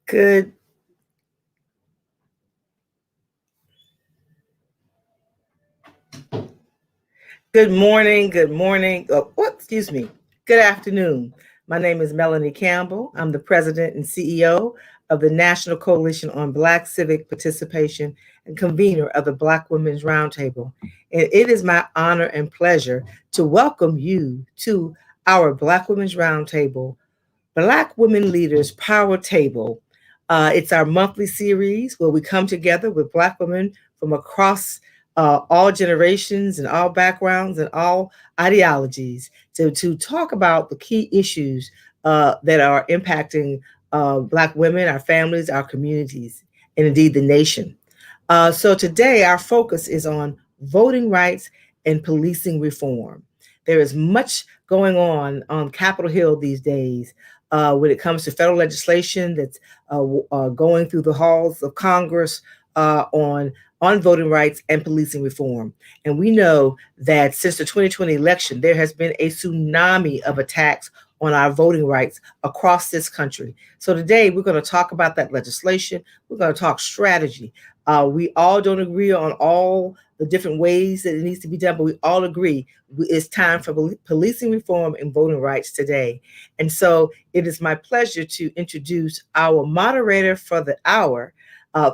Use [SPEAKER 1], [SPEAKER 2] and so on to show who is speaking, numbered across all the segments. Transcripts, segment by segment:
[SPEAKER 1] Good good morning, good morning. Excuse me. Good afternoon. My name is Melanie Campbell. I'm the president and CEO of the National Coalition on Black Civic Participation and convener of the Black Women's Roundtable. And it is my honor and pleasure to welcome you to our Black Women's Roundtable, Black Women Leaders Power Table. It's our monthly series where we come together with Black women from across all generations and all backgrounds and all ideologies to talk about the key issues that are impacting Black women, our families, our communities, and indeed the nation. So today, our focus is on voting rights and policing reform. There is much going on Capitol Hill these days when it comes to federal legislation that's going through the halls of Congress on voting rights and policing reform. And we know that since the 2020 election, there has been a tsunami of attacks on our voting rights across this country. So today we're going to talk about that legislation. We're going to talk strategy. We all don't agree on all the different ways that it needs to be done, but we all agree it's time for policing reform and voting rights today. And so it is my pleasure to introduce our moderator for the hour,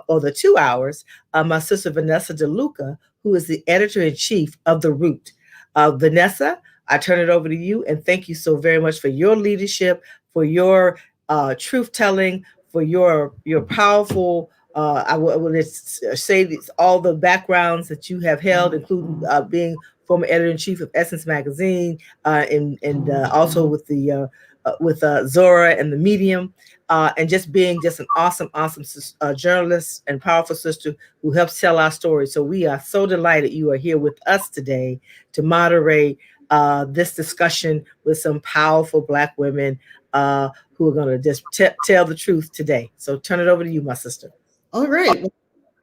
[SPEAKER 1] or the 2 hours, my sister Vanessa DeLuca, who is the editor-in-chief of The Root. Vanessa, I turn it over to you, and thank you so very much for your leadership, for your truth-telling, for your powerful, I will say this, all the backgrounds that you have held, including being former editor-in-chief of Essence Magazine, and also with the with Zora and the Medium, and just being just an awesome journalist and powerful sister who helps tell our story. So we are so delighted you are here with us today to moderate this discussion with some powerful Black women who are going to just tell the truth today. So turn it over to you, my sister.
[SPEAKER 2] All right. Well,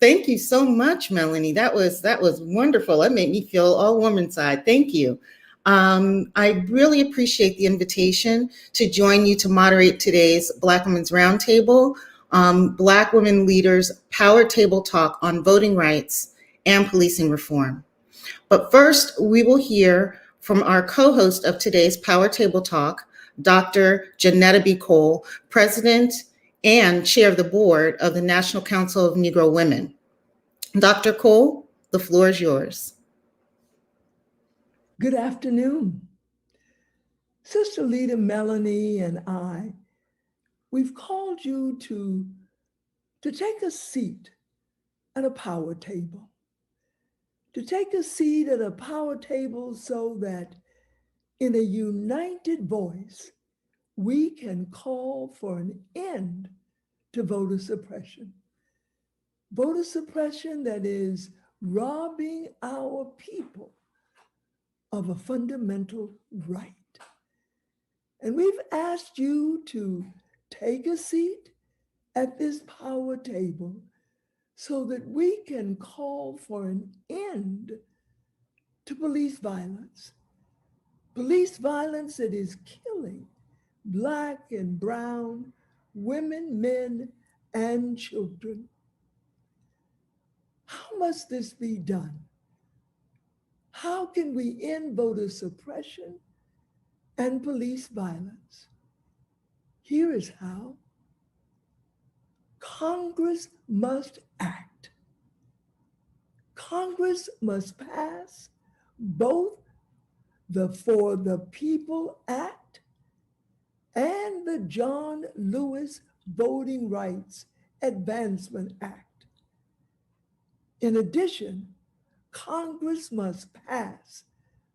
[SPEAKER 2] thank you so much, Melanie. That was wonderful. That made me feel all warm inside. Thank you. I really appreciate the invitation to join you to moderate today's Black Women's Roundtable, Black Women Leaders Power Table Talk on voting rights and policing reform. But first, we will hear from our co-host of today's Power Table Talk, Dr. Janetta B. Cole, President and Chair of the Board of the National Council of Negro Women. Dr. Cole, the floor is yours.
[SPEAKER 3] Good afternoon. Sister Leader Melanie and I, we've called you to take a seat at a power table. To take a seat at a power table so that in a united voice, we can call for an end to voter suppression. Voter suppression that is robbing our people of a fundamental right. And we've asked you to take a seat at this power table so that we can call for an end to police violence. Police violence that is killing Black and brown women, men, and children. How must this be done? How can we end voter suppression and police violence? Here is how. Congress must act. Congress must pass both the For the People Act and the John Lewis Voting Rights Advancement Act. In addition, Congress must pass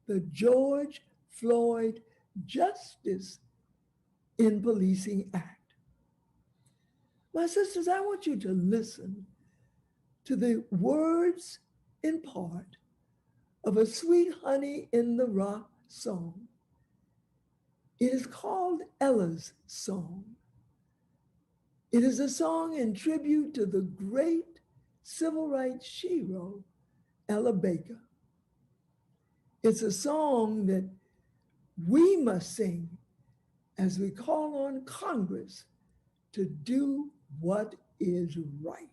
[SPEAKER 3] the George Floyd Justice in Policing Act. My sisters, I want you to listen to the words in part of a Sweet Honey in the Rock song. It is called Ella's Song. It is a song in tribute to the great civil rights hero, Ella Baker. It's a song that we must sing as we call on Congress to do what is right.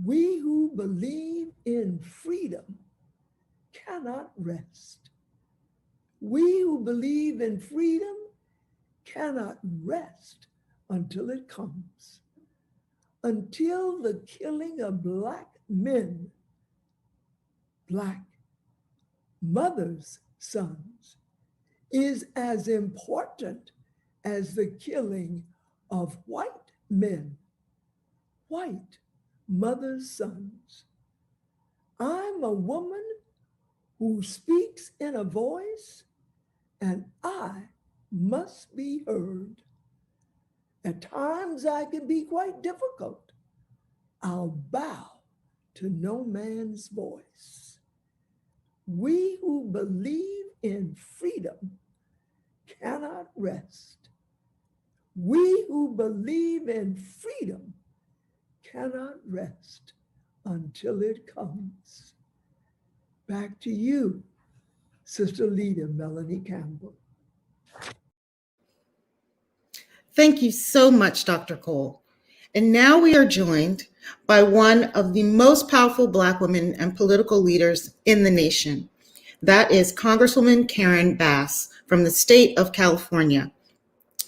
[SPEAKER 3] We who believe in freedom cannot rest. We who believe in freedom cannot rest until it comes. Until the killing of Black men, Black mothers' sons, is as important as the killing of white men, white mothers' sons. I'm a woman who speaks in a voice, and I must be heard. At times I can be quite difficult. I'll bow to no man's voice. We who believe in freedom cannot rest. We who believe in freedom cannot rest until it comes. Back to you, Sister Leader Melanie Campbell.
[SPEAKER 2] Thank you so much, Dr. Cole. And now we are joined by one of the most powerful Black women and political leaders in the nation. That is Congresswoman Karen Bass from the state of California.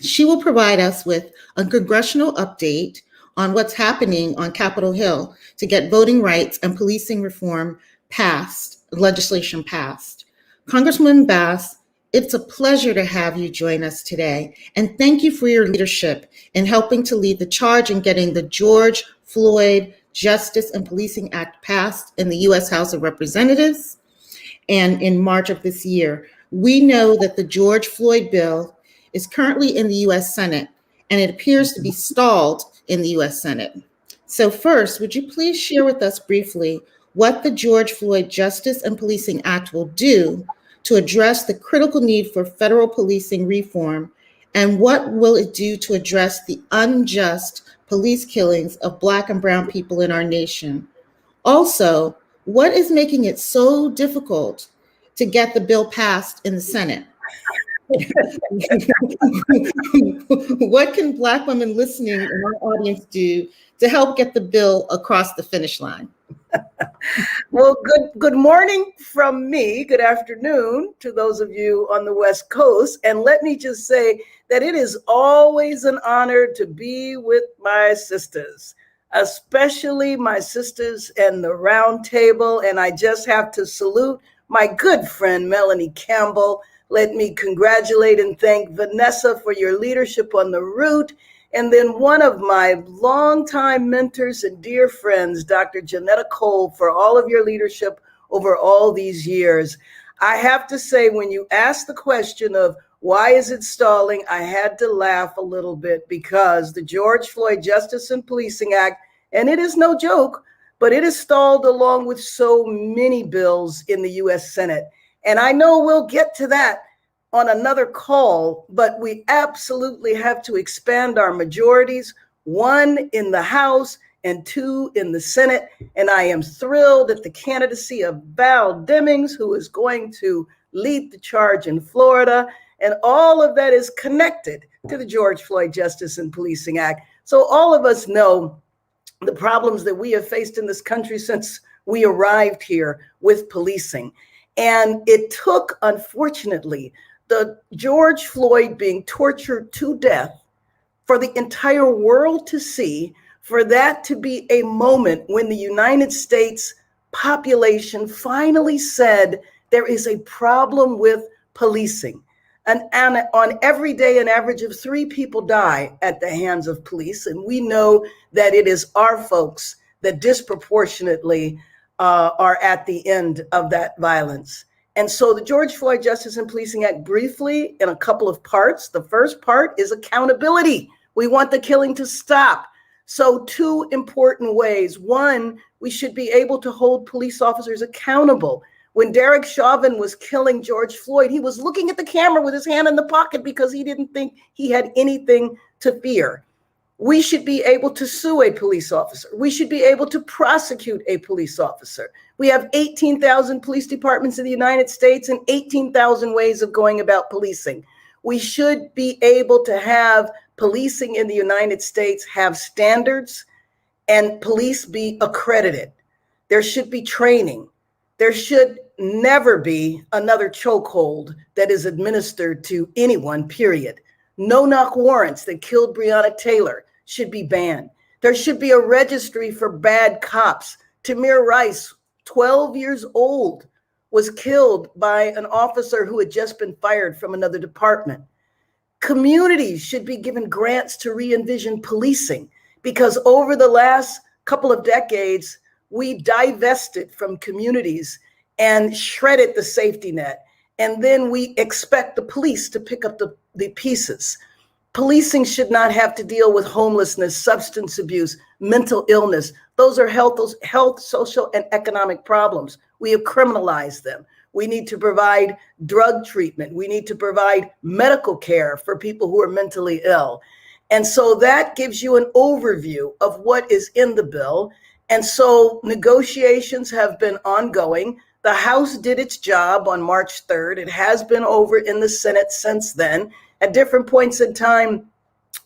[SPEAKER 2] She will provide us with a congressional update on what's happening on Capitol Hill to get voting rights and policing reform legislation passed. Congresswoman Bass, it's a pleasure to have you join us today, and thank you for your leadership in helping to lead the charge in getting the George Floyd Justice and Policing Act passed in the U.S. House of Representatives and in March of this year. We know that the George Floyd bill is currently in the U.S. Senate, and it appears to be stalled in the U.S. Senate. So first, would you please share with us briefly what the George Floyd Justice and Policing Act will do to address the critical need for federal policing reform, and what will it do to address the unjust police killings of Black and Brown people in our nation? Also, what is making it so difficult to get the bill passed in the Senate? What can Black women listening in our audience do to help get the bill across the finish line?
[SPEAKER 4] Well, good morning from me. Good afternoon to those of you on the West Coast. And let me just say that it is always an honor to be with my sisters, especially my sisters in the Roundtable. And I just have to salute my good friend, Melanie Campbell. Let me congratulate and thank Vanessa for your leadership on the route. And then one of my longtime mentors and dear friends, Dr. Janetta Cole, for all of your leadership over all these years. I have to say, when you asked the question of why is it stalling, I had to laugh a little bit because the George Floyd Justice and Policing Act, and it is no joke, but it is stalled along with so many bills in the U.S. Senate. And I know we'll get to that on another call, but we absolutely have to expand our majorities, 1 in the House and 2 in the Senate. And I am thrilled at the candidacy of Val Demings, who is going to lead the charge in Florida. And all of that is connected to the George Floyd Justice and Policing Act. So all of us know the problems that we have faced in this country since we arrived here with policing. And it took, unfortunately, the George Floyd being tortured to death for the entire world to see, for that to be a moment when the United States population finally said there is a problem with policing. And on every day, an average of 3 people die at the hands of police. And we know that it is our folks that disproportionately are at the end of that violence. And so the George Floyd Justice and Policing Act, briefly, in a couple of parts. The first part is accountability. We want the killing to stop. So 2 important ways. 1, we should be able to hold police officers accountable. When Derek Chauvin was killing George Floyd, he was looking at the camera with his hand in the pocket because he didn't think he had anything to fear. We should be able to sue a police officer. We should be able to prosecute a police officer. We have 18,000 police departments in the United States and 18,000 ways of going about policing. We should be able to have policing in the United States have standards and police be accredited. There should be training. There should never be another chokehold that is administered to anyone, period. No-knock warrants that killed Breonna Taylor should be banned. There should be a registry for bad cops. Tamir Rice, 12 years old, was killed by an officer who had just been fired from another department. Communities should be given grants to re-envision policing, because over the last couple of decades, we divested from communities and shredded the safety net. And then we expect the police to pick up the pieces. Policing should not have to deal with homelessness, substance abuse, mental illness. Those are health, social, and economic problems. We have criminalized them. We need to provide drug treatment. We need to provide medical care for people who are mentally ill. And so that gives you an overview of what is in the bill. And so negotiations have been ongoing. The House did its job on March 3rd. It has been over in the Senate since then. At different points in time,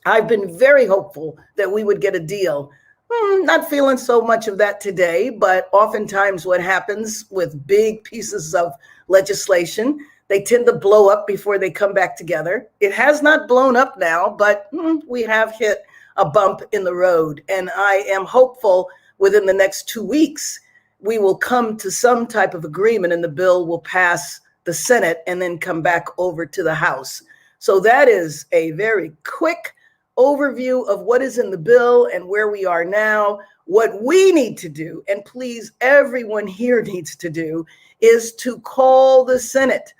[SPEAKER 4] I've been very hopeful that we would get a deal. Not feeling so much of that today, but oftentimes what happens with big pieces of legislation, they tend to blow up before they come back together. It has not blown up now, but we have hit a bump in the road. And I am hopeful within the next 2 weeks, we will come to some type of agreement and the bill will pass the Senate and then come back over to the House. So that is a very quick overview of what is in the bill and where we are now. What we need to do, and please everyone here needs to do, is to call the Senate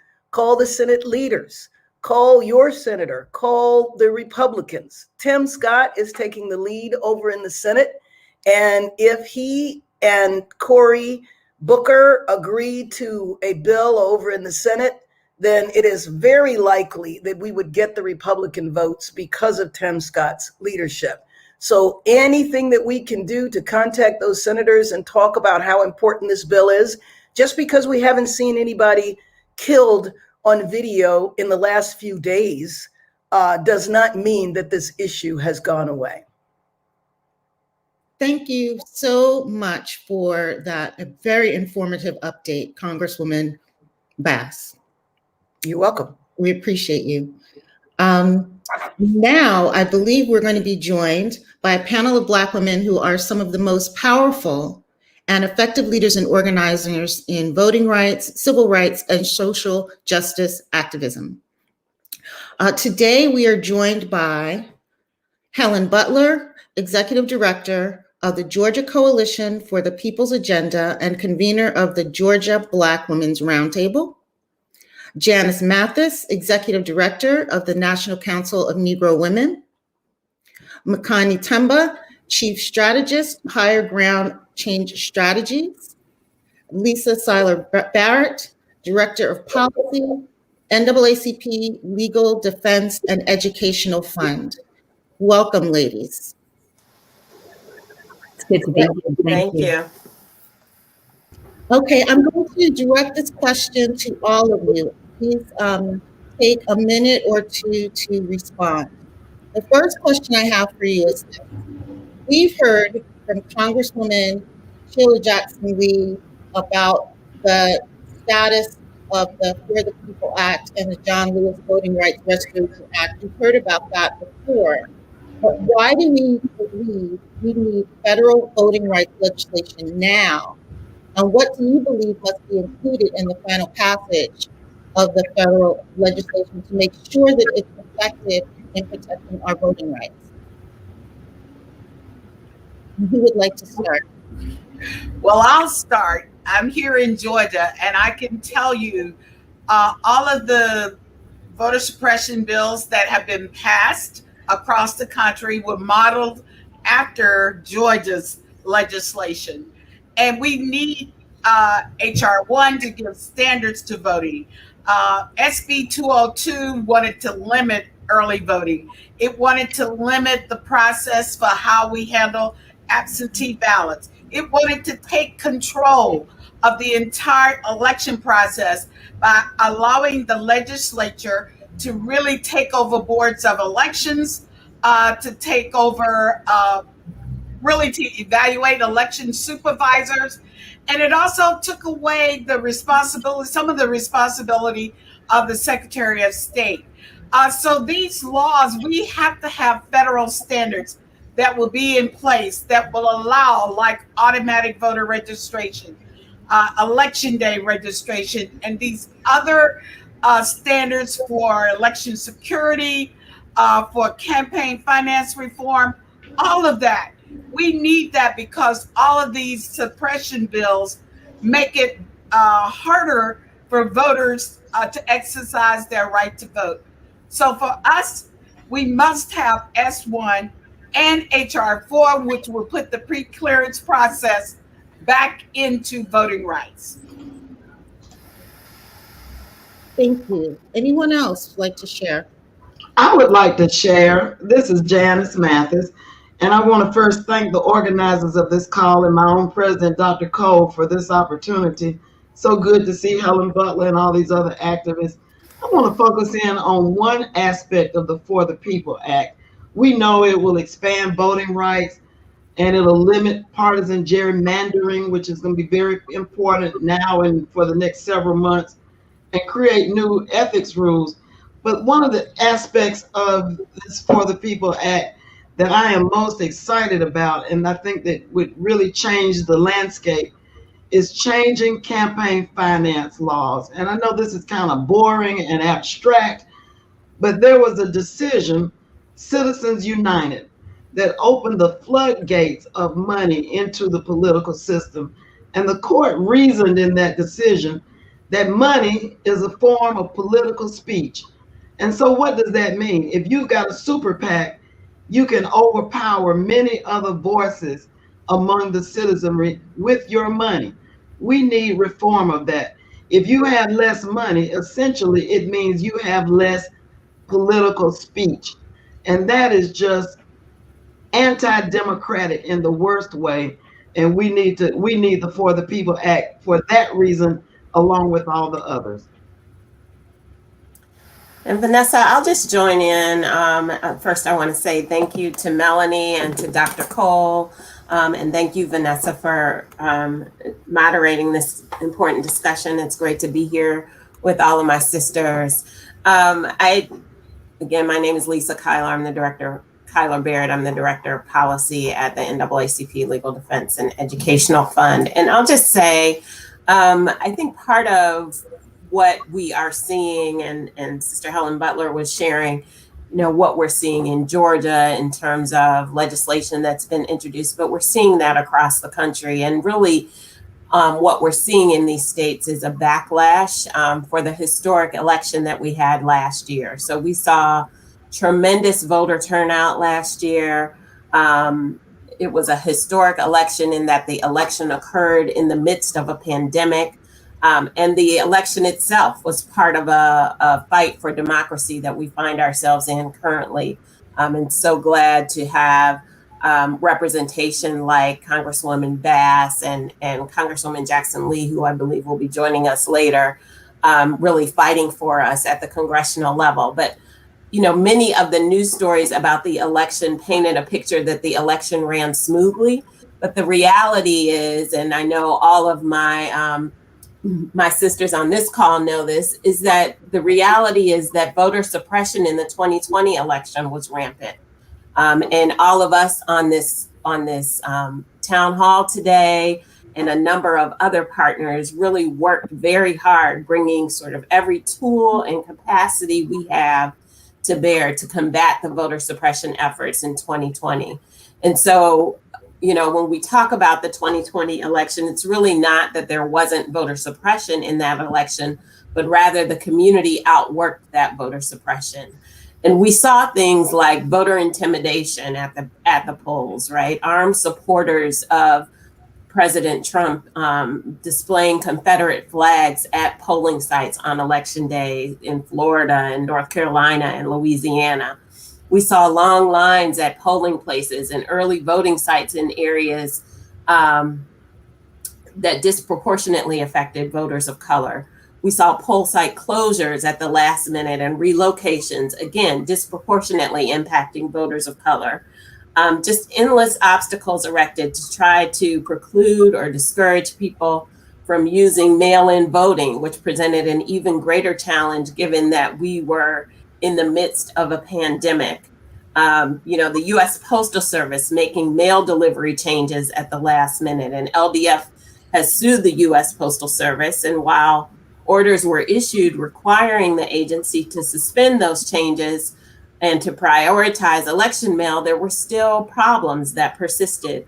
[SPEAKER 4] leaders, call your senator, call the Republicans. Tim Scott is taking the lead over in the Senate. And if he and Cory Booker agree to a bill over in the Senate, then it is very likely that we would get the Republican votes because of Tim Scott's leadership. So anything that we can do to contact those senators and talk about how important this bill is, just because we haven't seen anybody killed on video in the last few days, does not mean that this issue has gone away.
[SPEAKER 2] Thank you so much for that very informative update, Congresswoman Bass.
[SPEAKER 4] You're welcome.
[SPEAKER 2] We appreciate you. Now, I believe we're going to be joined by a panel of Black women who are some of the most powerful and effective leaders and organizers in voting rights, civil rights, and social justice activism. Today, we are joined by Helen Butler, Executive Director of the Georgia Coalition for the People's Agenda and convener of the Georgia Black Women's Roundtable. Janice Mathis, Executive Director of the National Council of Negro Women. Makani Temba, Chief Strategist, Higher Ground Change Strategies. Lisa Seiler Barrett, Director of Policy, NAACP Legal Defense and Educational Fund. Welcome, ladies.
[SPEAKER 5] It's good to be here. Thank you.
[SPEAKER 2] Okay, I'm going to direct this question to all of you. Please take a minute or two to respond. The first question I have for you is, we've heard from Congresswoman Sheila Jackson Lee about the status of the For the People Act and the John Lewis Voting Rights Restoration Act. We've heard about that before. But why do we believe we need federal voting rights legislation now? And what do you believe must be included in the final passage of the federal legislation to make sure that it's effective in protecting our voting rights? Who would like to start?
[SPEAKER 5] Well, I'll start. I'm here in Georgia, and I can tell you all of the voter suppression bills that have been passed across the country were modeled after Georgia's legislation. And we need HR 1 to give standards to voting. SB 202 wanted to limit early voting. It wanted to limit the process for how we handle absentee ballots. It wanted to take control of the entire election process by allowing the legislature to really take over boards of elections, to take over, really to evaluate election supervisors. And it also took away the responsibility, some of the responsibility of the Secretary of State. So these laws, we have to have federal standards that will be in place that will allow, like automatic voter registration, election day registration, and these other standards for election security, for campaign finance reform, all of that. We need that because all of these suppression bills make it harder for voters to exercise their right to vote. So for us, we must have S1 and HR4, which will put the pre-clearance process back into voting rights.
[SPEAKER 2] Thank you. Anyone else like to share?
[SPEAKER 6] I would like to share. This is Janice Mathis, and I want to first thank the organizers of this call and my own president, Dr. Cole, for this opportunity. So good to see Helen Butler and all these other activists. I want to focus in on one aspect of the For the People Act. We know it will expand voting rights and it'll limit partisan gerrymandering, which is going to be very important now and for the next several months, and create new ethics rules. But one of the aspects of this For the People Act that I am most excited about, and I think that would really change the landscape, is changing campaign finance laws. And I know this is kind of boring and abstract, but there was a decision, Citizens United, that opened the floodgates of money into the political system. And the court reasoned in that decision that money is a form of political speech. And so what does that mean? If you've got a super PAC, you can overpower many other voices among the citizenry with your money. We need reform of that. If you have less money, essentially it means you have less political speech. And that is just anti-democratic in the worst way. And we need the For the People Act for that reason, along with all the others.
[SPEAKER 7] And Vanessa, I'll just join in. First, I want to say thank you to Melanie and to Dr. Cole. And thank you, Vanessa, for moderating this important discussion. It's great to be here with all of my sisters. Again, my name is Lisa Kyler. I'm the director, Kyler Barrett. I'm the director of policy at the NAACP Legal Defense and Educational Fund. And I'll just say, I think part of what we are seeing, and Sister Helen Butler was sharing, what we're seeing in Georgia in terms of legislation that's been introduced, but we're seeing that across the country. And really, what we're seeing in these states is a backlash for the historic election that we had last year. So we saw tremendous voter turnout last year. It was a historic election in that the election occurred in the midst of a pandemic. And the election itself was part of a fight for democracy that we find ourselves in currently. And so glad to have representation like Congresswoman Bass and Congresswoman Jackson Lee, who I believe will be joining us later, really fighting for us at the congressional level. But many of the news stories about the election painted a picture that the election ran smoothly. But the reality is, and I know all of my sisters on this call know this, is that the reality is that voter suppression in the 2020 election was rampant. And all of us on this town hall today and a number of other partners really worked very hard, bringing sort of every tool and capacity we have to bear to combat the voter suppression efforts in 2020. And so, when we talk about the 2020 election, it's really not that there wasn't voter suppression in that election, but rather the community outworked that voter suppression. And we saw things like voter intimidation at the polls, right? Armed supporters of President Trump displaying Confederate flags at polling sites on election day in Florida and North Carolina and Louisiana. We saw long lines at polling places and early voting sites in areas that disproportionately affected voters of color. We saw poll site closures at the last minute and relocations, again, disproportionately impacting voters of color. Just endless obstacles erected to try to preclude or discourage people from using mail-in voting, which presented an even greater challenge given that we were in the midst of a pandemic. The U.S. Postal Service making mail delivery changes at the last minute, and LDF has sued the U.S. Postal Service. And while orders were issued requiring the agency to suspend those changes and to prioritize election mail, there were still problems that persisted.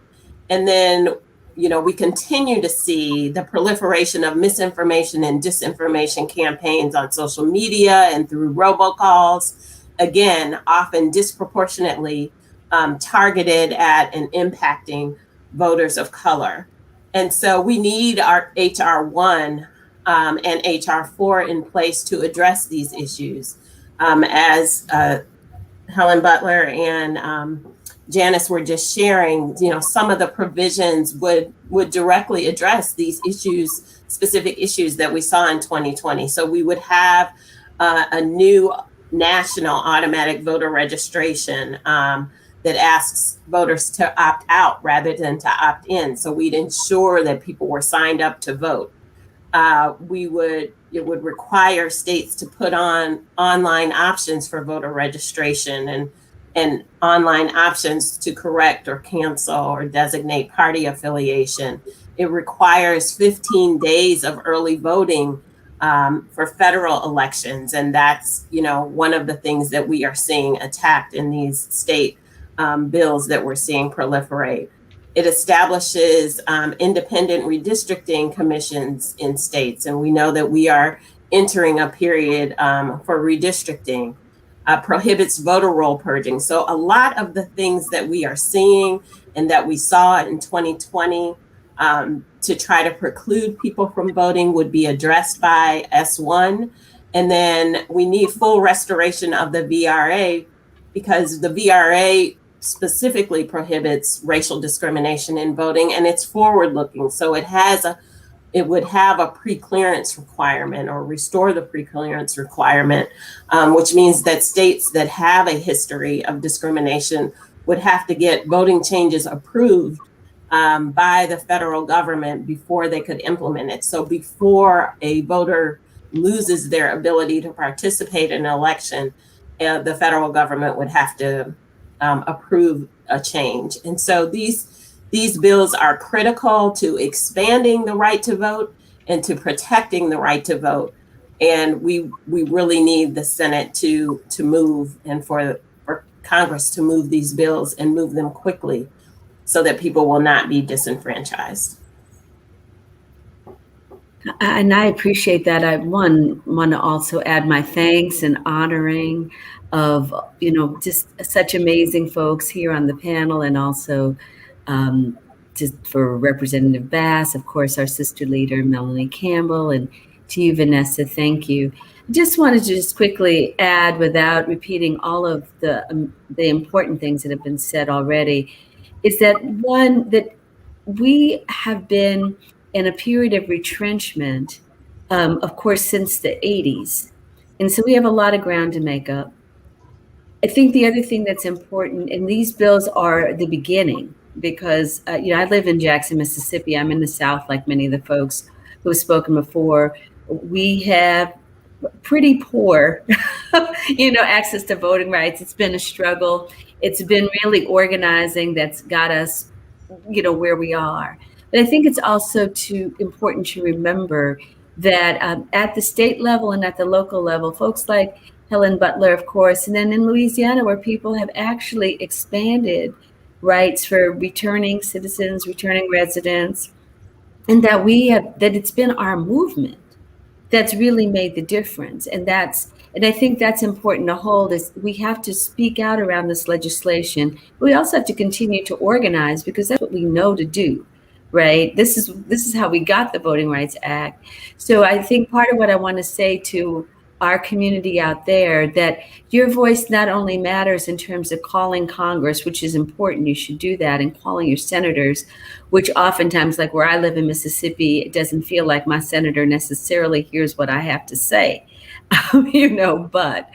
[SPEAKER 7] And then, we continue to see the proliferation of misinformation and disinformation campaigns on social media and through robocalls, again, often disproportionately targeted at and impacting voters of color. And so we need our HR 1 and HR 4 in place to address these issues. As Helen Butler and Janice were just sharing, some of the provisions would directly address these issues, specific issues that we saw in 2020. So we would have a new national automatic voter registration that asks voters to opt out rather than to opt in. So we'd ensure that people were signed up to vote. It would require states to put on online options for voter registration and online options to correct or cancel or designate party affiliation. It requires 15 days of early voting for federal elections. And that's, one of the things that we are seeing attacked in these state bills that we're seeing proliferate. It establishes independent redistricting commissions in states. And we know that we are entering a period for redistricting, prohibits voter roll purging. So a lot of the things that we are seeing and that we saw in 2020 to try to preclude people from voting would be addressed by S1. And then we need full restoration of the VRA, because the VRA specifically prohibits racial discrimination in voting, and it's forward-looking. So it would have a pre-clearance requirement, or restore the pre-clearance requirement, which means that states that have a history of discrimination would have to get voting changes approved by the federal government before they could implement it. So before a voter loses their ability to participate in an election, the federal government would have to approve a change. And so these bills are critical to expanding the right to vote and to protecting the right to vote. And we really need the Senate to move, and for Congress to move these bills and move them quickly so that people will not be disenfranchised.
[SPEAKER 8] And I appreciate that. I want to also add my thanks and honoring of, just such amazing folks here on the panel, and also just for Representative Bass, of course, our sister leader, Melanie Campbell, and to you, Vanessa, thank you. I just wanted to just quickly add, without repeating all of the important things that have been said already, is that one, that we have been in a period of retrenchment, of course, since the 80s. And so we have a lot of ground to make up. I think the other thing that's important, and these bills are the beginning, because I live in Jackson, Mississippi. I'm in the South, like many of the folks who have spoken before. We have pretty poor, access to voting rights. It's been a struggle. It's been really organizing that's got us, where we are. But I think it's also important to remember that at the state level and at the local level, folks like Helen Butler, of course, and then in Louisiana, where people have actually expanded rights for returning citizens, returning residents, and that it's been our movement that's really made the difference. And I think that's important to hold, is we have to speak out around this legislation. We also have to continue to organize, because that's what we know to do, right? This is how we got the Voting Rights Act. So I think part of what I want to say to our community out there that your voice not only matters in terms of calling Congress, which is important, you should do that, and calling your senators, which oftentimes, like where I live in Mississippi, it doesn't feel like my senator necessarily hears what I have to say, but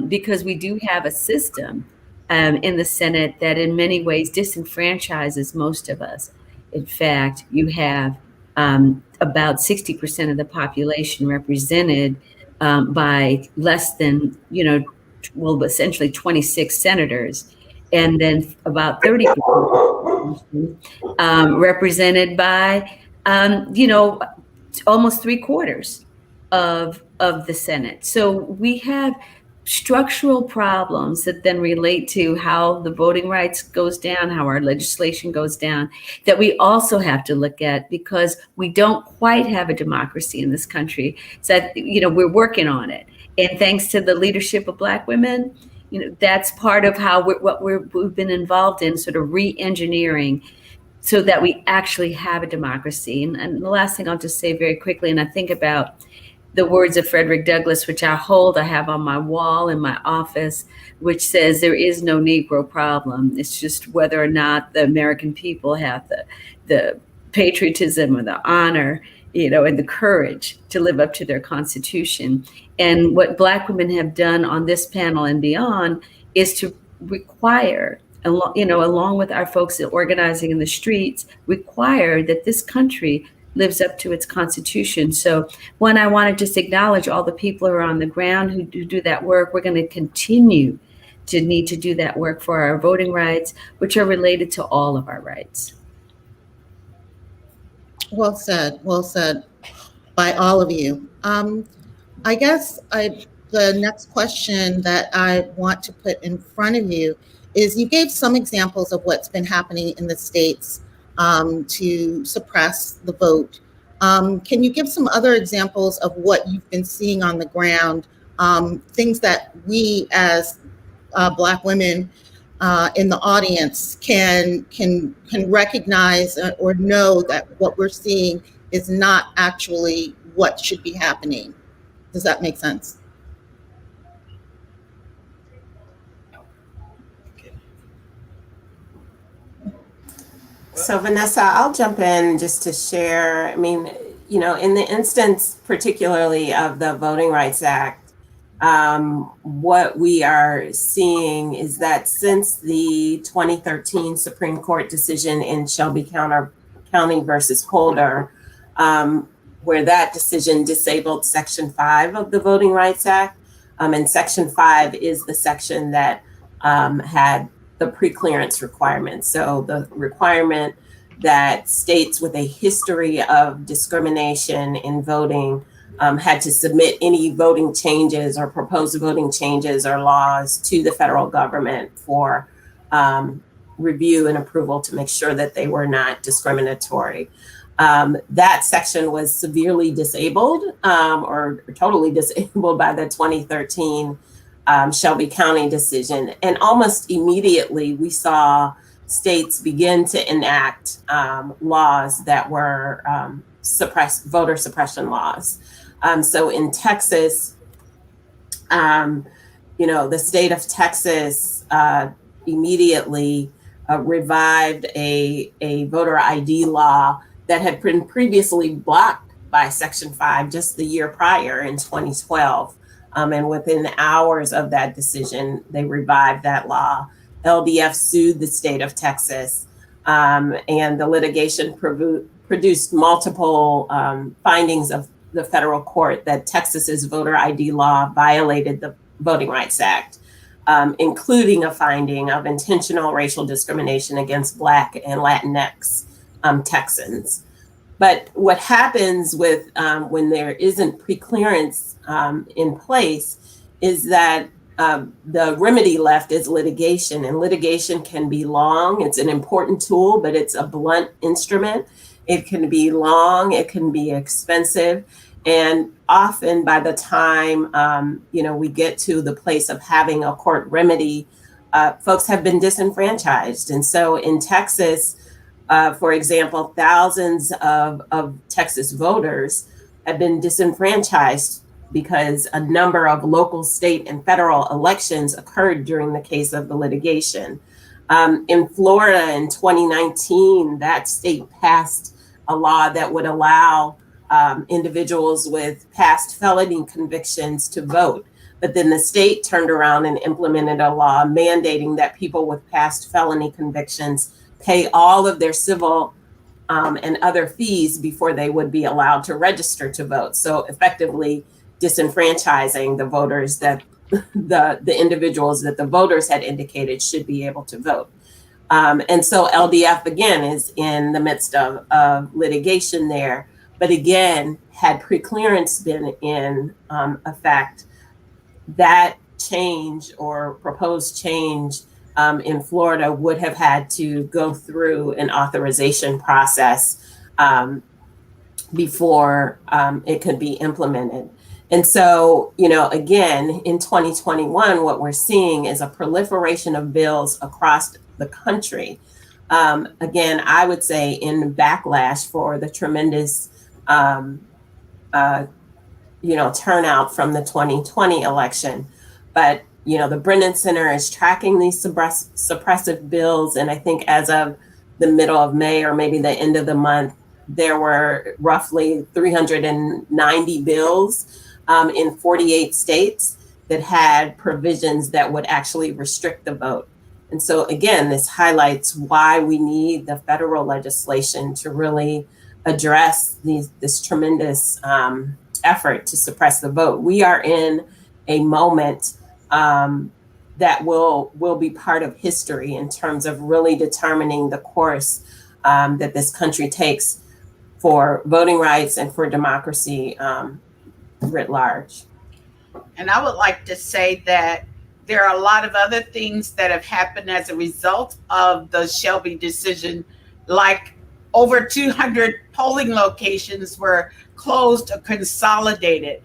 [SPEAKER 8] because we do have a system in the Senate that in many ways disenfranchises most of us. In fact, you have about 60% of the population represented by less than, essentially 26 senators, and then about 30% represented by, almost 3/4 of the Senate. So we have structural problems that then relate to how the voting rights goes down, how our legislation goes down, that we also have to look at, because we don't quite have a democracy in this country. So, we're working on it. And thanks to the leadership of Black women, that's part of how we've been involved in, sort of re-engineering so that we actually have a democracy. And the last thing I'll just say very quickly, and I think about the words of Frederick Douglass, which I have on my wall in my office, which says there is no Negro problem. It's just whether or not the American people have the patriotism or the honor, and the courage to live up to their Constitution. And what Black women have done on this panel and beyond is to require, along with our folks organizing in the streets, require that this country lives up to its Constitution. So one, I want to just acknowledge all the people who are on the ground who do that work. We're going to continue to need to do that work for our voting rights, which are related to all of our rights.
[SPEAKER 2] Well said by all of you. I guess the next question that I want to put in front of you is, you gave some examples of what's been happening in the states to suppress the vote. Can you give some other examples of what you've been seeing on the ground, things that we as Black women in the audience can recognize or know that what we're seeing is not actually what should be happening? Does that make sense?
[SPEAKER 7] So Vanessa, I'll jump in just to share. I mean, in the instance particularly of the Voting Rights Act, what we are seeing is that since the 2013 Supreme Court decision in Shelby County versus Holder, where that decision disabled Section 5 of the Voting Rights Act, and Section 5 is the section that had the preclearance requirement. So the requirement that states with a history of discrimination in voting had to submit any voting changes or proposed voting changes or laws to the federal government for review and approval to make sure that they were not discriminatory. That section was severely disabled or totally disabled by the 2013 Shelby County decision. And almost immediately we saw states begin to enact laws that were voter suppression laws. So in Texas, the state of Texas immediately revived a voter ID law that had been previously blocked by Section 5 just the year prior in 2012. And within hours of that decision, they revived that law. LDF sued the state of Texas, and the litigation produced multiple findings of the federal court that Texas's voter ID law violated the Voting Rights Act, including a finding of intentional racial discrimination against Black and Latinx Texans. But what happens with when there isn't preclearance in place is that the remedy left is litigation, and litigation can be long. It's an important tool, but it's a blunt instrument. It can be long, it can be expensive, and often by the time we get to the place of having a court remedy, folks have been disenfranchised. And so in Texas, for example, thousands of Texas voters have been disenfranchised because a number of local, state, and federal elections occurred during the case of the litigation. In Florida in 2019, that state passed a law that would allow individuals with past felony convictions to vote. But then the state turned around and implemented a law mandating that people with past felony convictions pay all of their civil and other fees before they would be allowed to register to vote. So effectively disenfranchising the voters that the individuals that the voters had indicated should be able to vote. And so LDF again is in the midst of litigation there. But again, had preclearance been in effect, that change or proposed change in Florida would have had to go through an authorization process before it could be implemented. And so, you know, again, in 2021, what we're seeing is a proliferation of bills across the country. Again, I would say in backlash for the tremendous turnout from the 2020 election. But, you know, the Brennan Center is tracking these suppressive bills. And I think as of the middle of May or maybe the end of the month, there were roughly 390 bills in 48 states that had provisions that would actually restrict the vote. And so again, this highlights why we need the federal legislation to really address this tremendous effort to suppress the vote. We are in a moment that will be part of history in terms of really determining the course that this country takes for voting rights and for democracy writ large.
[SPEAKER 5] And I would like to say that there are a lot of other things that have happened as a result of the Shelby decision, like over 200 polling locations were closed or consolidated.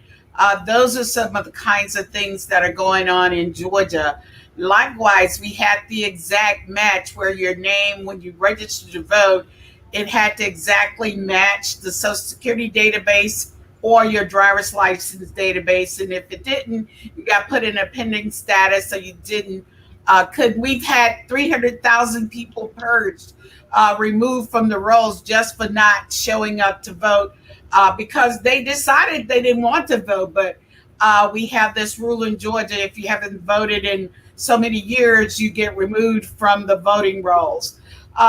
[SPEAKER 5] Those are some of the kinds of things that are going on in Georgia. Likewise, we had the exact match where your name, when you registered to vote, it had to exactly match the Social Security database or your driver's license database. And if it didn't, you got put in a pending status, so you didn't. We've had 300,000 people purged, removed from the rolls just for not showing up to vote because they decided they didn't want to vote. But we have this rule in Georgia: if you haven't voted in so many years, you get removed from the voting rolls.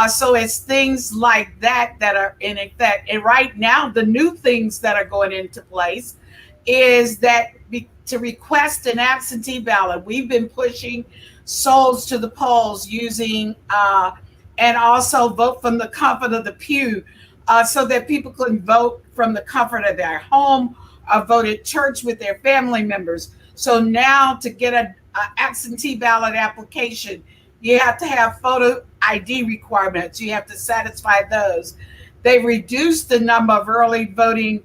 [SPEAKER 5] So it's things like that that are in effect. And right now, the new things that are going into place is that to request an absentee ballot. We've been pushing souls to the polls using and also vote from the comfort of the pew so that people can vote from the comfort of their home or vote at church with their family members. So now to get an absentee ballot application, you have to have photo ID requirements. You have to satisfy those. They reduced the number of early voting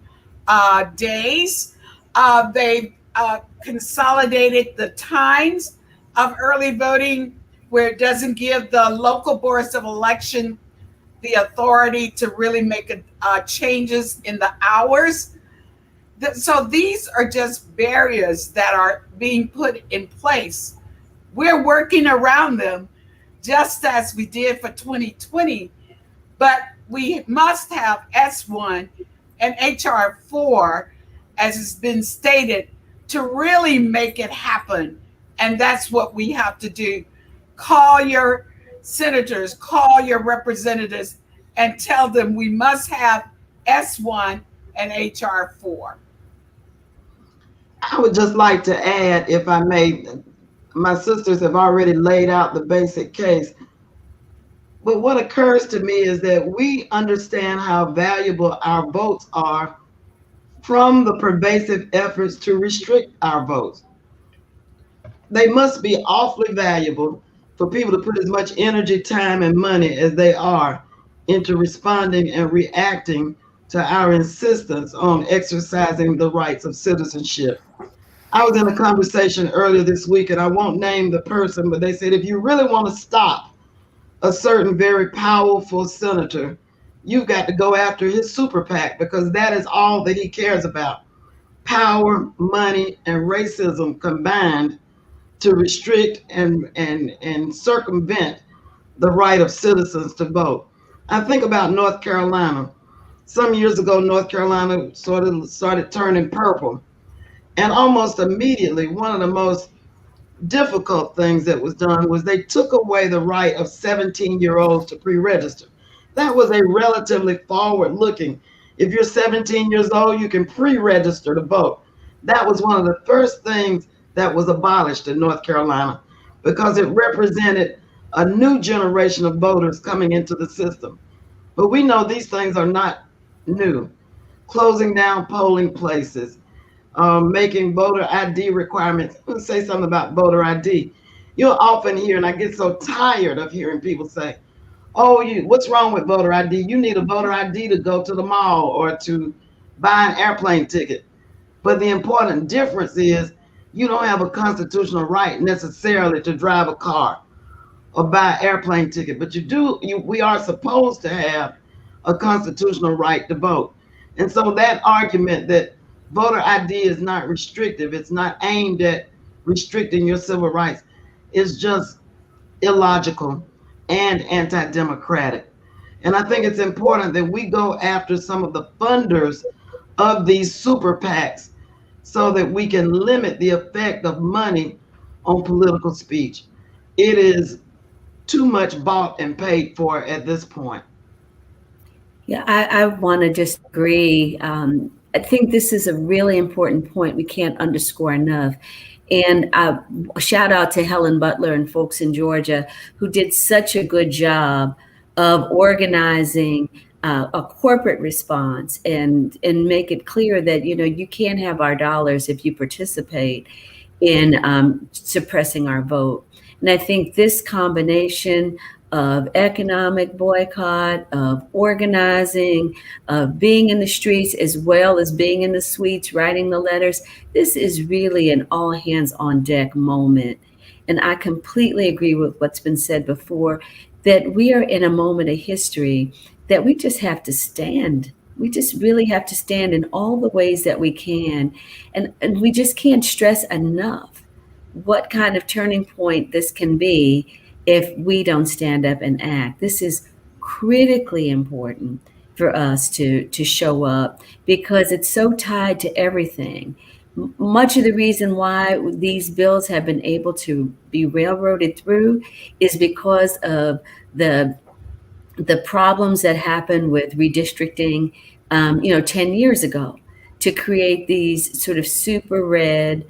[SPEAKER 5] days. They consolidated the times of early voting, where it doesn't give the local boards of election the authority to really make changes in the hours. So these are just barriers that are being put in place. We're working around them just as we did for 2020, but we must have S1 and HR 4, as has been stated, to really make it happen. And that's what we have to do. Call your senators, call your representatives, and tell them we must have S1 and HR 4.
[SPEAKER 6] I would just like to add, if I may, my sisters have already laid out the basic case. But what occurs to me is that we understand how valuable our votes are from the pervasive efforts to restrict our votes. They must be awfully valuable for people to put as much energy, time, and money as they are into responding and reacting to our insistence on exercising the rights of citizenship. I was in a conversation earlier this week, and I won't name the person, but they said, if you really want to stop a certain very powerful senator, you've got to go after his super PAC, because that is all that he cares about. power, money, and racism combined to restrict and circumvent the right of citizens to vote. I think about North Carolina. Some years ago, North Carolina sort of started turning purple. And almost immediately, one of the most difficult things that was done was they took away the right of 17-year-olds to pre-register. That was a relatively forward-looking. If you're 17 years old, you can pre-register to vote. That was one of the first things that was abolished in North Carolina because it represented a new generation of voters coming into the system. But we know these things are not new. Closing down polling places, making voter ID requirements. Let me say something about voter ID. You'll often hear, and I get so tired of hearing people say, oh, what's wrong with voter ID? You need a voter ID to go to the mall or to buy an airplane ticket. But the important difference is you don't have a constitutional right necessarily to drive a car or buy an airplane ticket, but we are supposed to have a constitutional right to vote. And so that argument that voter ID is not restrictive, it's not aimed at restricting your civil rights, is just illogical and anti-democratic. And I think it's important that we go after some of the funders of these super PACs so that we can limit the effect of money on political speech. It is too much bought and paid for at this point.
[SPEAKER 8] Yeah, I want to just agree. I think this is a really important point we can't underscore enough. And shout out to Helen Butler and folks in Georgia who did such a good job of organizing a corporate response and make it clear that, you can't have our dollars if you participate in suppressing our vote. And I think this combination of economic boycott, of organizing, of being in the streets, as well as being in the suites, writing the letters, this is really an all hands on deck moment. And I completely agree with what's been said before, that we are in a moment of history that we just have to stand. We just really have to stand in all the ways that we can. And we just can't stress enough what kind of turning point this can be if we don't stand up and act. This is critically important for us to show up because it's so tied to everything. Much of the reason why these bills have been able to be railroaded through is because of the problems that happened with redistricting, 10 years ago to create these sort of super red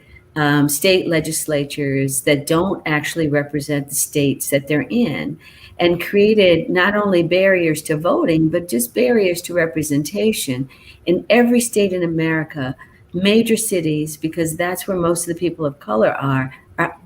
[SPEAKER 8] state legislatures that don't actually represent the states that they're in, and created not only barriers to voting, but just barriers to representation in every state in America. Major cities, because that's where most of the people of color are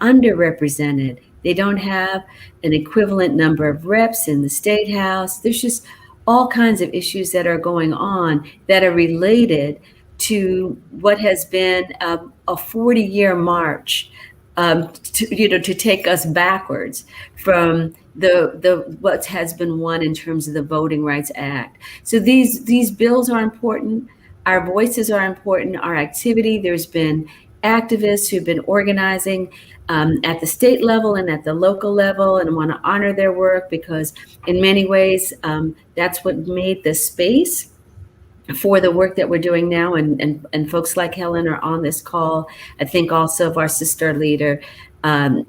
[SPEAKER 8] underrepresented. They don't have an equivalent number of reps in the state house. There's just all kinds of issues that are going on that are related to what has been a 40-year march to take us backwards from the what has been won in terms of the Voting Rights Act. So these bills are important. Our voices are important. Our activity. There's been activists who've been organizing at the state level and at the local level, and I want to honor their work because in many ways that's what made the space for the work that we're doing now, and folks like Helen are on this call. I think also of our sister leader,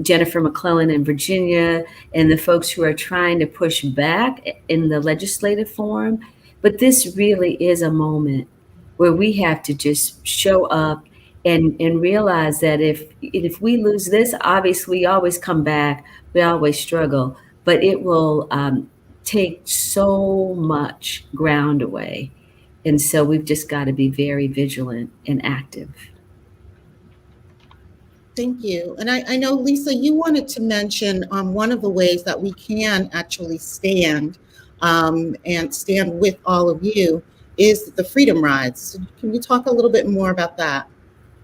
[SPEAKER 8] Jennifer McClellan in Virginia, and the folks who are trying to push back in the legislative forum. But this really is a moment where we have to just show up and realize that if we lose this, obviously we always come back, we always struggle, but it will take so much ground away. And so we've just got to be very vigilant and active.
[SPEAKER 2] Thank you. And I know, Lisa, you wanted to mention one of the ways that we can actually stand and stand with all of you is the Freedom Rides. So can you talk a little bit more about that?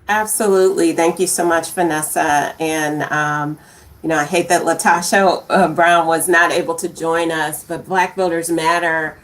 [SPEAKER 7] Absolutely. Thank you so much, Vanessa. And, I hate that Latasha Brown was not able to join us, but Black Voters Matter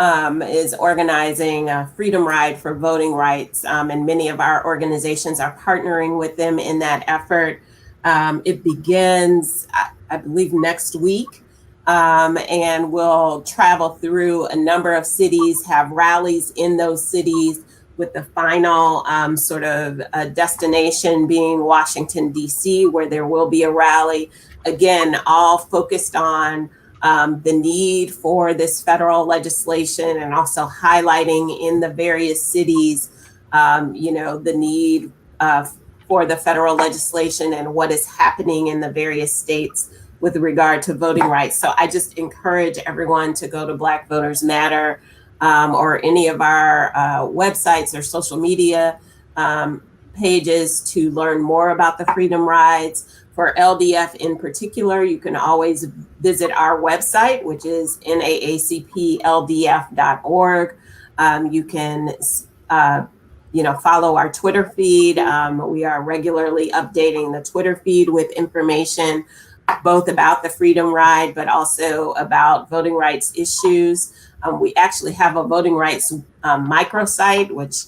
[SPEAKER 7] is organizing a Freedom Ride for voting rights, and many of our organizations are partnering with them in that effort. It begins, I believe, next week, and we'll travel through a number of cities, have rallies in those cities, with the final sort of destination being Washington, D.C., where there will be a rally. Again, all focused on the need for this federal legislation, and also highlighting in the various cities, the need for the federal legislation and what is happening in the various states with regard to voting rights. So I just encourage everyone to go to Black Voters Matter or any of our websites or social media pages to learn more about the Freedom Rides. For LDF in particular, you can always visit our website, which is naacpldf.org. You can follow our Twitter feed. We are regularly updating the Twitter feed with information both about the Freedom Ride, but also about voting rights issues. We actually have a voting rights microsite, which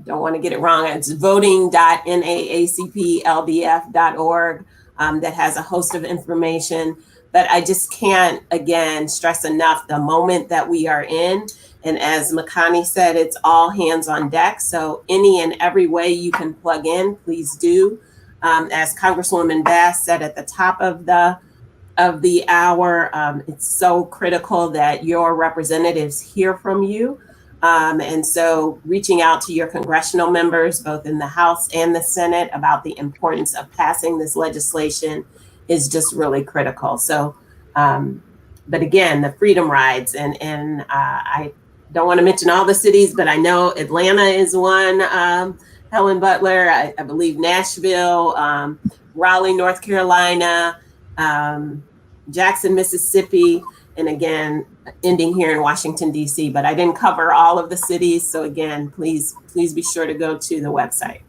[SPEAKER 7] don't want to get it wrong. It's voting.naacpldf.org that has a host of information. But I just can't, again, stress enough the moment that we are in. And as Makani said, it's all hands on deck. So any and every way you can plug in, please do. As Congresswoman Bass said at the top of the hour, it's so critical that your representatives hear from you. And so reaching out to your congressional members, both in the House and the Senate, about the importance of passing this legislation is just really critical. So, but again, the Freedom Rides, and I don't want to mention all the cities, but I know Atlanta is one, Helen Butler, I believe Nashville, Raleigh, North Carolina, Jackson, Mississippi, and again, ending here in Washington, D.C., but I didn't cover all of the cities. So again, please be sure to go to the website.